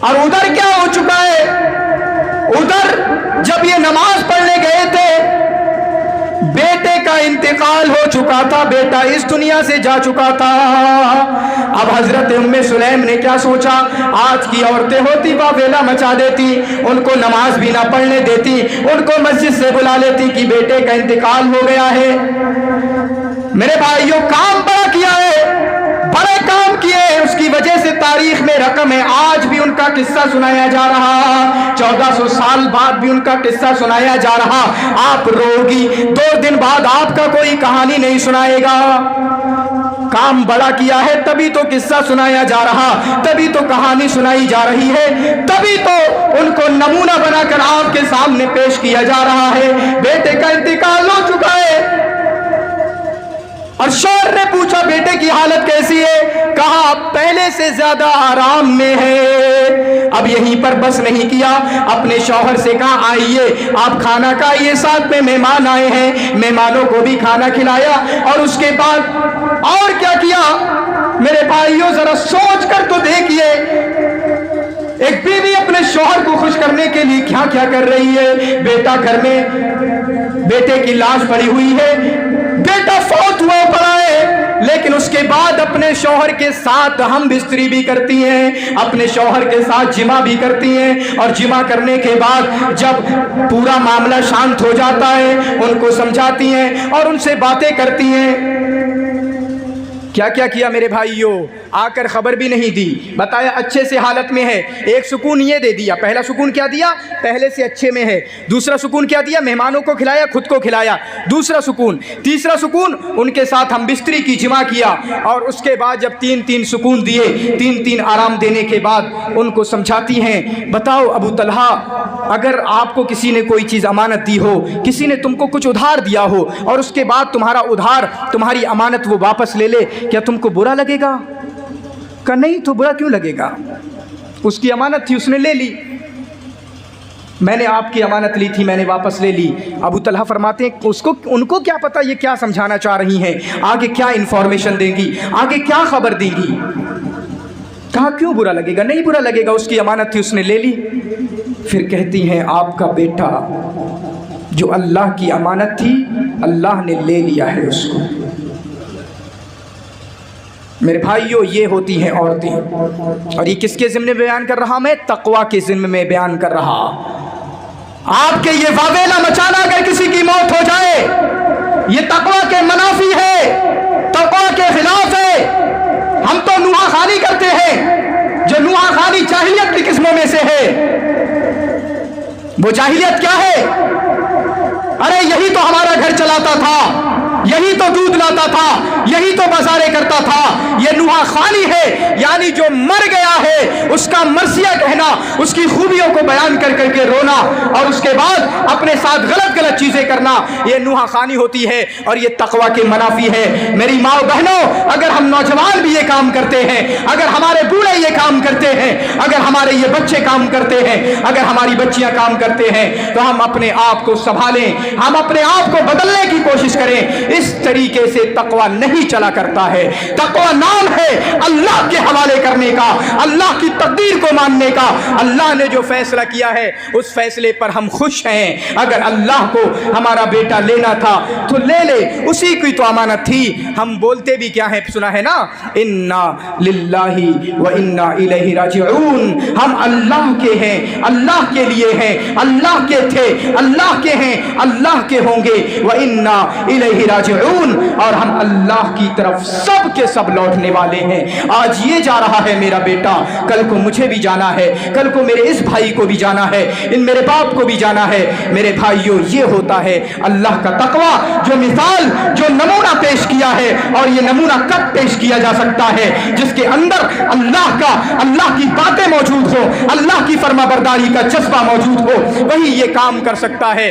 اور ادھر کیا ہو چکا ہے؟ ادھر جب یہ نماز پڑھنے گئے تھے بیٹے کا انتقال ہو چکا تھا، بیٹا اس دنیا سے جا چکا تھا۔ اب حضرت ام سلیم نے کیا سوچا، آج کی عورتیں ہوتی واویلا مچا دیتی، ان کو نماز بھی نہ پڑھنے دیتی، ان کو مسجد سے بلا لیتی کہ بیٹے کا انتقال ہو گیا ہے۔ میرے بھائیوں کام بڑا کیا ہے، بڑے کام کیے، اس کی وجہ سے تاریخ میں رقم ہے، آج بھی ان کا قصہ سنایا جا رہا، 1400 سال بعد بھی ان کا قصہ سنایا جا رہا۔ آپ روگی 2 دن بعد آپ کا کوئی کہانی نہیں سنائے گا۔ کام بڑا کیا ہے تبھی تو قصہ سنایا جا رہا، تبھی تو کہانی سنائی جا رہی ہے، تبھی تو ان کو نمونہ بنا کر آپ کے سامنے پیش کیا جا رہا ہے۔ بیٹے کا انتقال ہو چکا ہے اور شوہر نے پوچھا بیٹے کی حالت کیسی ہے؟ کہا پہلے سے زیادہ آرام میں ہے۔ اب یہیں پر بس نہیں کیا، اپنے شوہر سے کہا آئیے آپ کھانا کھائیے، ساتھ میں مہمان آئے ہیں، مہمانوں کو بھی کھانا کھلایا، اور اس کے بعد اور کیا کیا میرے بھائیوں ذرا سوچ کر تو دیکھیے، ایک بیوی اپنے شوہر کو خوش کرنے کے لیے کیا کیا کر رہی ہے۔ بیٹا گھر میں، بیٹے کی لاش پڑی ہوئی ہے، بیٹا فوت ہوا پڑا ہے، لیکن اس کے بعد اپنے شوہر کے ساتھ ہم بستری بھی کرتی ہیں، اپنے شوہر کے ساتھ جمع بھی کرتی ہیں، اور جمع کرنے کے بعد جب پورا معاملہ شانت ہو جاتا ہے ان کو سمجھاتی ہیں اور ان سے باتیں کرتی ہیں۔ کیا کیا کیا میرے بھائیوں؟ آ کر خبر بھی نہیں دی، بتایا اچھے سے حالت میں ہے۔ ایک سکون یہ دے دیا، پہلا سکون کیا دیا؟ پہلے سے اچھے میں ہے۔ دوسرا سکون کیا دیا؟ مہمانوں کو کھلایا، خود کو کھلایا، دوسرا سکون۔ تیسرا سکون ان کے ساتھ ہم بستری کی جمع کیا، اور اس کے بعد جب 3 سکون دیے، 3 آرام دینے کے بعد ان کو سمجھاتی ہیں، بتاؤ ابو طلحہ اگر آپ کو کسی نے کوئی چیز امانت دی ہو، کسی نے تم کو کچھ ادھار دیا ہو، اور اس کے بعد تمہارا ادھار، تمہاری امانت وہ واپس لے لے، کیا تم کو برا لگے گا؟ کہ نہیں تو برا کیوں لگے گا؟ اس کی امانت تھی، اس نے لے لی، میں نے آپ کی امانت لی تھی، میں نے واپس لے لی۔ ابو طلحہ فرماتے ہیں ان کو کیا پتا یہ کیا سمجھانا چاہ رہی ہیں، آگے کیا انفارمیشن دیں گی، آگے کیا خبر دیں گی۔ کہا کیوں برا لگے گا؟ نہیں برا لگے گا، اس کی امانت تھی، اس نے لے لی۔ پھر کہتی ہیں آپ کا بیٹا جو اللہ کی امانت تھی اللہ نے لے لیا ہے اس کو۔ میرے بھائیوں یہ ہوتی ہیں عورتیں، اور یہ کس کے ضمن میں بیان کر رہا میں؟ تقویٰ کے ضمن میں بیان کر رہا۔ آپ کے یہ واویلا مچانا اگر کسی کی موت ہو جائے، یہ تقویٰ کے منافی ہے، تقویٰ کے خلاف ہے۔ ہم تو نوحہ خوانی کرتے ہیں، جو نوحہ خوانی جاہلیت کی قسموں میں سے ہے۔ وہ جاہلیت کیا ہے؟ ارے یہی تو ہمارا گھر چلاتا تھا، یہی تو دودھ لاتا تھا، یہی تو بازاریں کرتا تھا۔ یہ نوحہ خوانی ہے، یعنی جو مر گیا ہے اس کا مرثیہ کہنا، اس کی خوبیوں کو بیان کر کر کے رونا، اور اس کے بعد اپنے ساتھ غلط غلط چیزیں کرنا، یہ نوحہ خوانی ہوتی ہے، اور یہ تقویٰ کے منافی ہے۔ میری ماں بہنوں، اگر ہم نوجوان بھی یہ کام کرتے ہیں، اگر ہمارے بوڑھے یہ کام کرتے ہیں، اگر ہمارے یہ بچے کام کرتے ہیں، اگر ہماری بچیاں کام کرتے ہیں، تو ہم اپنے آپ کو سنبھالیں، ہم اپنے آپ کو بدلنے کی کوشش کریں۔ اس طریقے سے تقویٰ نہیں چلا کرتا ہے۔ تقویٰ نام ہے اللہ کے حوالے کرنے کا، اللہ کی تقدیر کو ماننے کا۔ اللہ نے جو فیصلہ کیا ہے اس فیصلے پر ہم خوش ہیں۔ اگر اللہ کو ہمارا بیٹا لینا تھا تو لے لے، اسی کی تو امانت تھی۔ ہم بولتے بھی کیا ہیں، سنا ہے نا، انا للہ و انا الیہ راجعون، ہم اللہ کے ہیں، اللہ کے لیے ہیں، اللہ کے تھے، اللہ کے ہیں، اللہ کے ہوں گے، و انا الیہ راجعون، اور ہم اللہ کی طرف سب کے سب لوٹنے والے ہیں۔ آج یہ جا رہا ہے میرا بیٹا، کل کو مجھے بھی جانا ہے، کل کو میرے اس بھائی کو بھی جانا ہے، ان میرے باپ کو بھی جانا ہے۔ میرے بھائیوں یہ ہوتا ہے اللہ کا تقویٰ، جو مثال، جو نمونہ پیش کیا ہے، اور یہ نمونہ کب پیش کیا جا سکتا ہے؟ جس کے اندر اللہ کی باتیں موجود ہو، اللہ کی فرما برداری کا جذبہ موجود ہو، وہی یہ کام کر سکتا ہے۔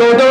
2-2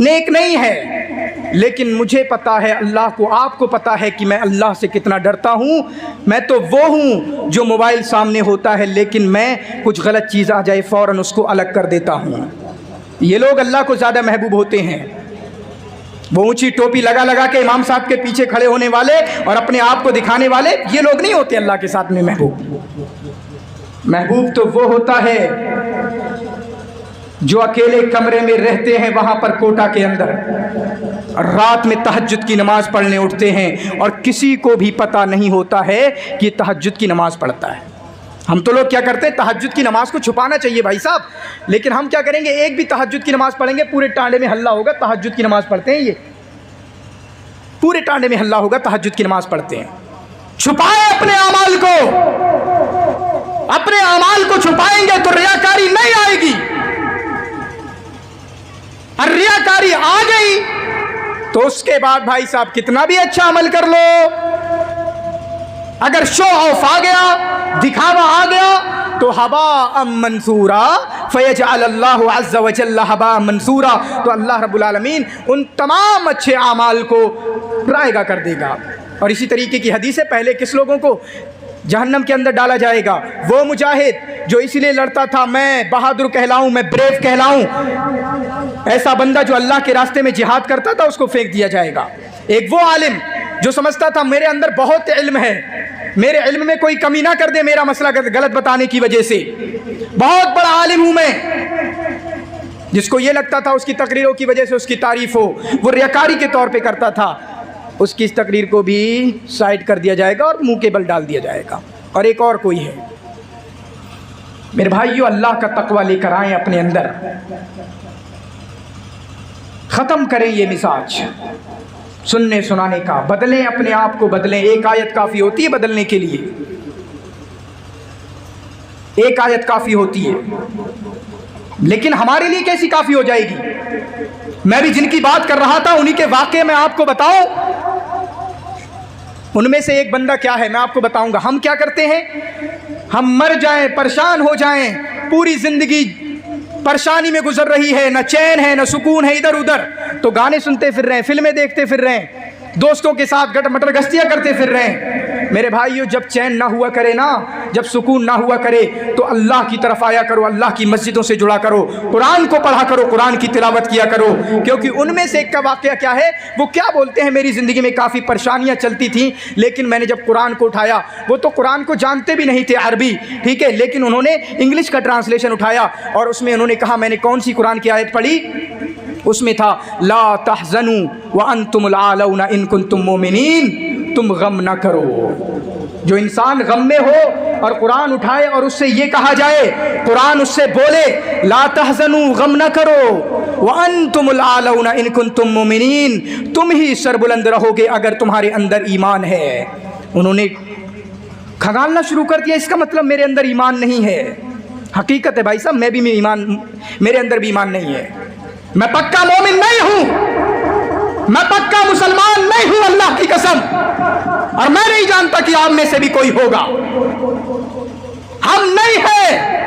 نیک نہیں ہے، لیکن مجھے پتا ہے، اللہ کو، آپ کو پتا ہے کہ میں اللہ سے کتنا ڈرتا ہوں۔ میں تو وہ ہوں جو موبائل سامنے ہوتا ہے لیکن میں کچھ غلط چیز آ جائے فوراً اس کو الگ کر دیتا ہوں۔ یہ لوگ اللہ کو زیادہ محبوب ہوتے ہیں، وہ اونچی ٹوپی لگا کے امام صاحب کے پیچھے کھڑے ہونے والے اور اپنے آپ کو دکھانے والے، یہ لوگ نہیں ہوتے اللہ کے ساتھ میں محبوب۔ محبوب تو وہ ہوتا ہے جو اکیلے کمرے میں رہتے ہیں وہاں پر کوٹا کے اندر، رات میں تہجد کی نماز پڑھنے اٹھتے ہیں اور کسی کو بھی پتہ نہیں ہوتا ہے کہ یہ تہجد کی نماز پڑھتا ہے۔ ہم تو لوگ کیا کرتے ہیں، تہجد کی نماز کو چھپانا چاہیے بھائی صاحب، لیکن ہم کیا کریں گے، ایک بھی تہجد کی نماز پڑھیں گے پورے ٹانڈے میں ہلہ ہوگا، تہجد کی نماز پڑھتے ہیں، یہ پورے ٹانڈے میں ہلہ ہوگا، تہجد کی نماز پڑھتے ہیں۔ چھپائیں اپنے اعمال کو، اپنے اعمال کو چھپائیں گے تو ریاکاری نہیں آئے گی، اور ریاکاری آ گئی تو اس کے بعد بھائی صاحب کتنا بھی اچھا عمل کر لو، اگر شو آف آ گیا، دکھاوا آ گیا تو ہباء منثورا فیجعل اللہ عز وجل ہباء منثورا، تو اللہ رب العالمین ان تمام اچھے اعمال کو رائگاں کر دے گا۔ اور اسی طریقے کی حدیث ہے، پہلے کس لوگوں کو جہنم کے اندر ڈالا جائے گا؟ وہ مجاہد جو اس لیے لڑتا تھا میں بہادر کہلاؤں، میں بریو کہلاؤں، ایسا بندہ جو اللہ کے راستے میں جہاد کرتا تھا اس کو پھینک دیا جائے گا۔ ایک وہ عالم جو سمجھتا تھا میرے اندر بہت علم ہے، میرے علم میں کوئی کمی نہ کر دے میرا مسئلہ غلط بتانے کی وجہ سے، بہت بڑا عالم ہوں میں، جس کو یہ لگتا تھا اس کی تقریروں کی وجہ سے اس کی تعریف ہو، وہ ریاکاری کے طور پہ کرتا تھا، اس کی اس تقریر کو بھی سائڈ کر دیا جائے گا اور منہ کے بل ڈال دیا جائے گا۔ اور ایک اور کوئی ہے، میرے بھائیو اللہ کا تقوی لے کر آئیں اپنے اندر، ختم کریں یہ مزاج سننے سنانے کا، بدلیں اپنے آپ کو، بدلیں۔ ایک آیت کافی ہوتی ہے بدلنے کے لیے، ایک آیت کافی ہوتی ہے، لیکن ہمارے لیے کیسی کافی ہو جائے گی؟ میں بھی جن کی بات کر رہا تھا انہی کے واقعے میں آپ کو بتاؤں، ان میں سے ایک بندہ کیا ہے میں آپ کو بتاؤں گا۔ ہم کیا کرتے ہیں، ہم مر جائیں، پریشان ہو جائیں، پوری زندگی پریشانی میں گزر رہی ہے، نہ چین ہے نہ سکون ہے، ادھر ادھر تو گانے سنتے پھر رہے ہیں، فلمیں دیکھتے پھر رہے ہیں، دوستوں کے ساتھ گٹ مٹر گشتیاں کرتے پھر رہے ہیں۔ میرے بھائیو جب چین نہ ہوا کرے نا، جب سکون نہ ہوا کرے تو اللہ کی طرف آیا کرو، اللہ کی مسجدوں سے جڑا کرو، قرآن کو پڑھا کرو، قرآن کی تلاوت کیا کرو، کیونکہ ان میں سے ایک کا واقعہ کیا ہے، وہ کیا بولتے ہیں، میری زندگی میں کافی پریشانیاں چلتی تھیں لیکن میں نے جب قرآن کو اٹھایا، وہ تو قرآن کو جانتے بھی نہیں تھے عربی، ٹھیک ہے، لیکن انہوں نے انگلش کا ٹرانسلیشن اٹھایا اور اس میں انہوں نے کہا، میں نے کون سی قرآن کی آیت پڑھی، اس میں تھا لا تحزنوا وانتم الاعلون ان کنتم مومنین، تم غم نہ کرو۔ جو انسان غم میں ہو اور قرآن اٹھائے اور اس سے یہ کہا جائے، قرآن اس سے بولے لا تحزنوا، غم نہ کرو، وانتم الاعلون ان کنتم مومنین، تم ہی سربلند رہو گے اگر تمہارے اندر ایمان ہے۔ انہوں نے کھنگالنا شروع کر دیا، اس کا مطلب میرے اندر ایمان نہیں ہے۔ حقیقت ہے بھائی صاحب، میں بھی ایمان، میرے اندر بھی ایمان نہیں ہے، میں پکا مومن نہیں ہوں، میں پکا مسلمان نہیں ہوں اللہ کی قسم، اور میں نہیں جانتا کہ آپ میں سے بھی کوئی ہوگا، ہم نہیں ہیں۔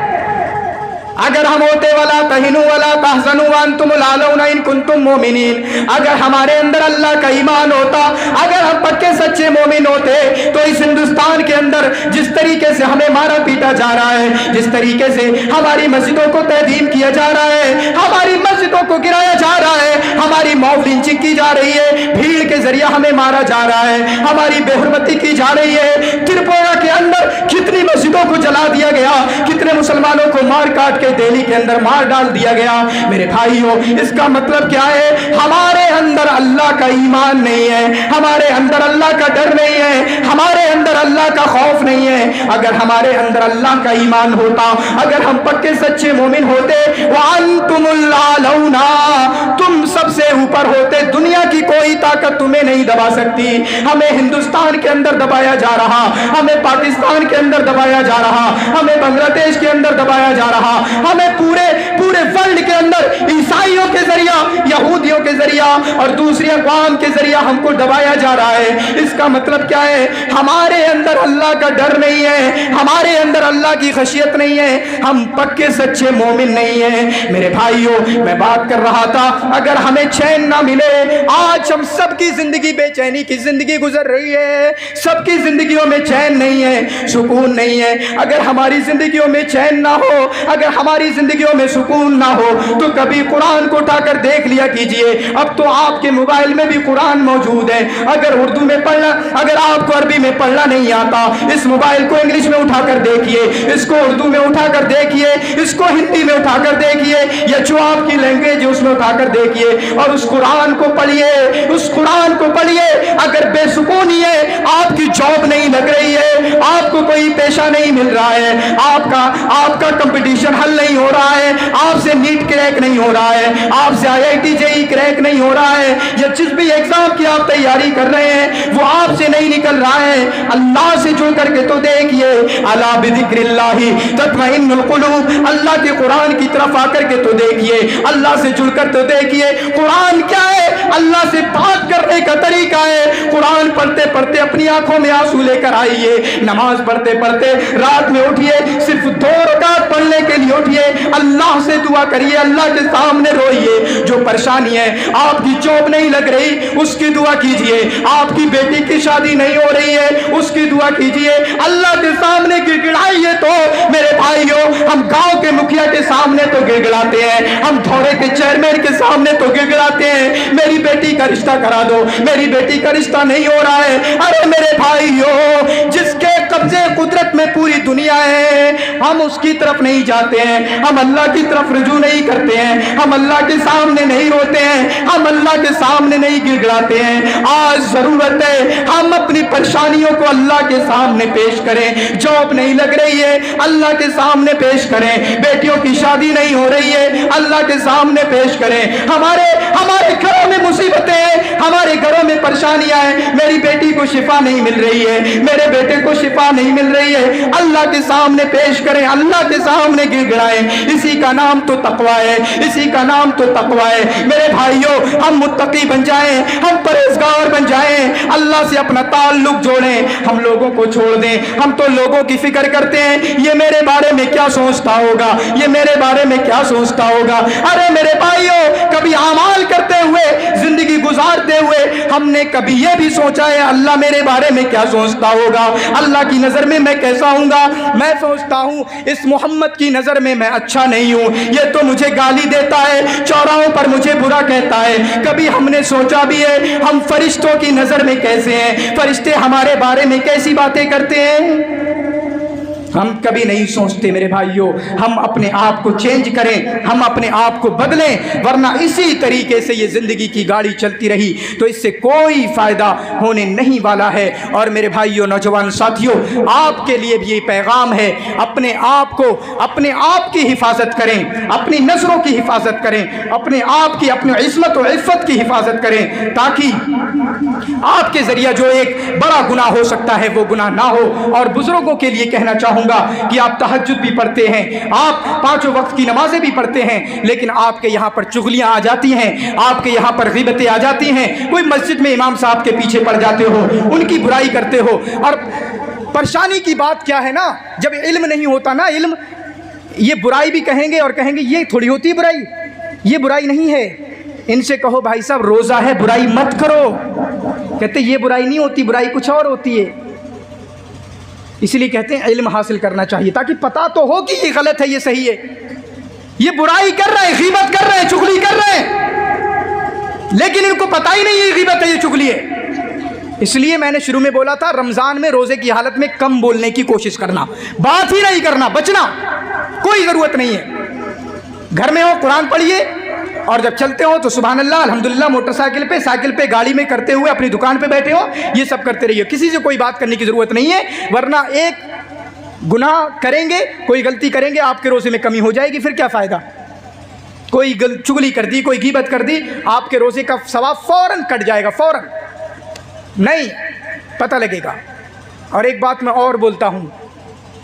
اگر ہم ہوتے ولا تہنوا ولا تحزنوا وانتم الاعلون ان کنتم مومنین، اگر ہمارے اندر اللہ کا ایمان ہوتا، اگر ہم پکے سچے مومن ہوتے تو اس ہندوستان کے اندر جس طریقے سے ہمیں مارا پیٹا جا رہا ہے، جس طریقے سے ہماری مسجدوں کو تہدیم کیا جا رہا ہے، ہماری مسجدوں کو گرایا جا رہا ہے، ہماری موب لنچنگ کی جا رہی ہے، بھیڑ کے ذریعہ ہمیں مارا جا رہا ہے، ہماری بے حرمتی کی جا رہی ہے، ترپورہ کے اندر کتنی مسجدوں کو جلا دیا گیا، کتنے مسلمانوں کو مار کاٹ کے دہلی کے اندر مار ڈال دیا گیا۔ میرے بھائیوں اس کا مطلب کیا ہے، ہمارے اندر اللہ کا ایمان نہیں ہے، ہمارے اندر اللہ کا ڈر نہیں ہے، ہمارے اندر اللہ کا خوف نہیں ہے۔ اگر ہمارے اندر اللہ کا ایمان ہوتا، اگر ہم پکے سچے مومن ہوتے، وَأَنْتُمُ الْأَعْلَوْنَ، تم سب سے اوپر ہوتے، دنیا کی کوئی طاقت تمہیں نہیں دبا سکتی۔ ہمیں ہندوستان کے اندر دبایا جا رہا، ہمیں پاکستان کے اندر دبایا جا رہا, ہمیں بنگلہ دیش کے اندر دبایا جا رہا, ہمیں پورے ورلڈ کے اندر عیسائیوں کے ذریعہ, یہودیوں کے ذریعہ اور دوسری اقوام کے ذریعہ ہم کو دبایا جا رہا ہے. اس کا مطلب کیا ہے؟ ہمارے اندر اللہ کا ڈر نہیں ہے, ہمارے اندر اللہ کی خشیت نہیں ہے, ہم پکے سچے مومن نہیں ہیں. میرے بھائیوں, میں بات کر رہا تھا, اگر ہمیں چین نہ ملے, آج ہم سب کی زندگی بے چینی کی زندگی گزر رہی ہے, سب کی زندگیوں میں چین نہیں ہے, سکون نہیں ہے. اگر ہماری زندگیوں میں چین نہ ہو, اگر ہماری زندگیوں میں سکون نہ ہو, تو کبھی قرآن کو اٹھا کر دیکھ لیا کیجئے. اب تو آپ کے موبائل میں بھی قرآن موجود ہے. اگر اردو میں پڑھنا, اگر آپ کو عربی میں پڑھنا نہیں آتا, اس موبائل کو انگلش میں اٹھا کر دیکھیے, اس کو اردو میں اٹھا کر دیکھیے, اس کو ہندی میں اٹھا کر دیکھیے, یا جو آپ کی لینگویج ہے اس میں اٹھا کر دیکھیے, اور اس قرآن کو پڑھیے, اس قرآن کو پڑھیے. اگر بے سکونی ہے, آپ کی جاب نہیں لگ رہی ہے, آپ کو کوئی پیشہ نہیں مل رہا ہے, آپ کا کمپٹیشن حل نہیں ہو رہا ہے, آپ سے نیٹ کریک نہیں ہو رہا ہے, آپ سے IIT JEE کریک نہیں ہو رہا ہے, یا جس بھی ایگزام کی آپ تیاری کر رہے ہیں وہ آپ سے نہیں نکل رہا ہے, اللہ سے جڑ کر کے تو دیکھیے. الا بذکر اللہ تطمئن القلوب, اللہ کے قرآن کی طرف آ کر کے تو دیکھیے, اللہ سے جڑ کر تو دیکھیے. قرآن کیا ہے؟ اللہ سے بات کرنے کا طریقہ ہے. قرآن پڑھتے پڑھتے اپنی آنکھوں میں آنسو لے کر آئیے, نماز پڑھتے پڑھتے رات میں اٹھیے, صرف 2 رکعت پڑھنے کے لیے اٹھیے, اللہ سے دعا کریے, اللہ کے سامنے روئیے. جو پریشانی ہے, آپ کی جاب نہیں لگ رہی, اس کی دعا کیجئے, آپ کی بیٹی کی شادی نہیں ہو رہی ہے, اس کی دعا کیجئے, اللہ کے سامنے گڑگڑائیے. تو میرے بھائیوں, ہم گاؤں کے مکھیا کے سامنے تو گڑگڑاتے ہیں, ہم دھوڑے کے چیئرمین کے سامنے تو گڑگڑاتے ہیں, میری بیٹی کا رشتہ کرا دو, میری بیٹی کا رشتہ نہیں ہو رہا ہے. ارے میرے بھائیوں, جس کے قبضے قدرت میں پوری دنیا ہے, ہم اس کی طرف نہیں جاتے ہیں, ہم اللہ کی طرف رجوع نہیں کرتے ہیں, ہم اللہ کے سامنے نہیں روتے ہیں, ہم اللہ کے سامنے نہیں گڑگڑاتے ہیں. آج ضرورت ہے ہم اپنی پریشانیوں کو اللہ کے سامنے پیش کریں. جاب نہیں لگ رہی ہے, اللہ کے سامنے پیش کریں. بیٹیوں کی شادی نہیں ہو رہی ہے, اللہ کے سامنے پیش کریں. ہمارے گھروں میں مصیبتیں ہیں, ہمارے گھروں میں پریشانیاں ہیں, میری بیٹی کو شفا نہیں مل رہی ہے, میرے بیٹے کو شفا نہیں مل رہی ہے, اللہ کے سامنے پیش کریں, اللہ کے سامنے گڑگڑائیں. اسی کا نام تو تقویٰ ہے, اسی کا نام تو تقویٰ ہے. میرے بھائیوں, ہم متقی بن جائیں, ہم پرہیزگار بن جائیں, اللہ سے اپنا تعلق جوڑیں, ہم لوگوں کو چھوڑ دیں. ہم تو لوگوں کی فکر کرتے ہیں, یہ میرے بارے میں کیا سوچتا ہوگا, یہ میرے بارے میں کیا سوچتا ہوگا. ارے میرے بھائیوں, کبھی اعمال کرتے ہوئے, زندگی گزارتے ہوئے ہم نے کبھی یہ بھی سوچا ہے اللہ میرے بارے میں کیا سوچتا ہوگا, اللہ کی نظر میں میں کیسا ہوں گا. میں سوچتا ہوں اس محمد کی نظر میں میں اچھا نہیں ہوں, یہ تو مجھے گالی دیتا ہے, چوراہوں پر مجھے برا کہتا ہے. کبھی ہم نے سوچا بھی ہے ہم فرشتوں کی نظر میں کیسے ہیں, فرشتے ہمارے بارے میں کیسی باتیں کرتے ہیں. ہم کبھی نہیں سوچتے. میرے بھائیوں, ہم اپنے آپ کو چینج کریں, ہم اپنے آپ کو بدلیں, ورنہ اسی طریقے سے یہ زندگی کی گاڑی چلتی رہی تو اس سے کوئی فائدہ ہونے نہیں والا ہے. اور میرے بھائیوں, نوجوان ساتھیوں, آپ کے لیے بھی یہ پیغام ہے, اپنے آپ کو, اپنے آپ کی حفاظت کریں, اپنی نظروں کی حفاظت کریں, اپنے آپ کی, اپنی عصمت و عفت کی حفاظت کریں, تاکہ آپ کے ذریعہ جو ایک بڑا گناہ ہو سکتا ہے وہ گناہ نہ ہو. اور بزرگوں کے لیے کہنا چاہوں گا کہ آپ تہجد بھی پڑھتے ہیں, آپ 5 وقت کی نمازیں بھی پڑھتے ہیں, لیکن آپ کے یہاں پر چغلیاں آ جاتی ہیں, آپ کے یہاں پر غیبتیں آ جاتی ہیں, کوئی مسجد میں امام صاحب کے پیچھے پڑ جاتے ہو, ان کی برائی کرتے ہو. اور پریشانی کی بات کیا ہے نا, جب علم نہیں ہوتا نا, علم, یہ برائی بھی کہیں گے اور کہیں گے یہ تھوڑی ہوتی ہے برائی, یہ برائی نہیں ہے. ان سے کہو بھائی صاحب روزہ ہے, برائی مت کرو. کہتے یہ برائی نہیں ہوتی, برائی کچھ اور ہوتی ہے. اس لیے کہتے ہیں علم حاصل کرنا چاہیے تاکہ پتہ تو ہو کہ یہ غلط ہے, یہ صحیح ہے. یہ برائی کر رہے ہیں, غیبت کر رہے ہیں, چغلی کر رہے ہیں, لیکن ان کو پتہ ہی نہیں یہ غیبت ہے, یہ چغلی ہے. اس لیے میں نے شروع میں بولا تھا, رمضان میں روزے کی حالت میں کم بولنے کی کوشش کرنا, بات ہی نہیں کرنا, بچنا, کوئی ضرورت نہیں ہے. گھر میں ہو قرآن پڑھیے, اور جب چلتے ہو تو سبحان اللہ الحمدللہ, موٹر سائیکل پہ, سائیکل پہ, گاڑی میں کرتے ہوئے اپنی دکان پہ بیٹھے ہو, یہ سب کرتے رہیے. کسی سے کوئی بات کرنے کی ضرورت نہیں ہے, ورنہ ایک گناہ کریں گے, کوئی غلطی کریں گے, آپ کے روزے میں کمی ہو جائے گی, پھر کیا فائدہ. کوئی چغلی کر دی, کوئی غیبت کر دی, آپ کے روزے کا ثواب فوراً کٹ جائے گا, فوراً نہیں پتہ لگے گا. اور ایک بات میں اور بولتا ہوں,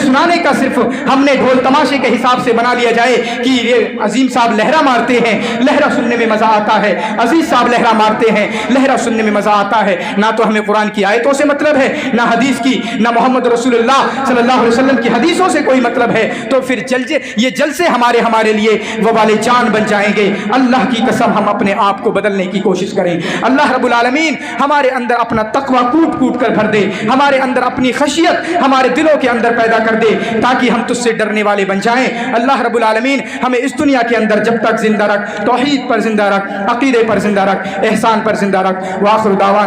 سنانے کا صرف ہم نے ڈھول تماشے کے حساب سے بنا لیا جائے کہ یہ عظیم صاحب لہرا مارتے ہیں، لہرا سننے میں مزہ آتا ہے، عزیز صاحب لہرا مارتے ہیں، لہرا سننے میں مزہ آتا ہے، نہ تو ہمیں قرآن کی آیتوں سے مطلب ہے، نہ حدیث کی، نہ محمد رسول اللہ صلی اللہ علیہ وسلم کی حدیثوں سے کوئی مطلب ہے، تو پھر یہ جلسے ہمارے لیے وبال جان بن جائیں گے۔ اللہ کی قسم ہم اپنے آپ کو بدلنے کی کوشش کریں، اللہ رب العالمین ہمارے اندر اپنا تقوی کوٹ کوٹ کر بھر دے، ہمارے اندر اپنی خشیت ہمارے دلوں کے اندر پیدا کر دے، تاکہ ہم تجھ سے ڈرنے والے بن جائیں۔ اللہ رب العالمین ہمیں اس دنیا کے اندر جب تک زندہ رکھ، توحید پر زندہ رکھ، عقیدے پر زندہ رکھ، احسان پر زندہ رکھ۔ وآخر دعوانا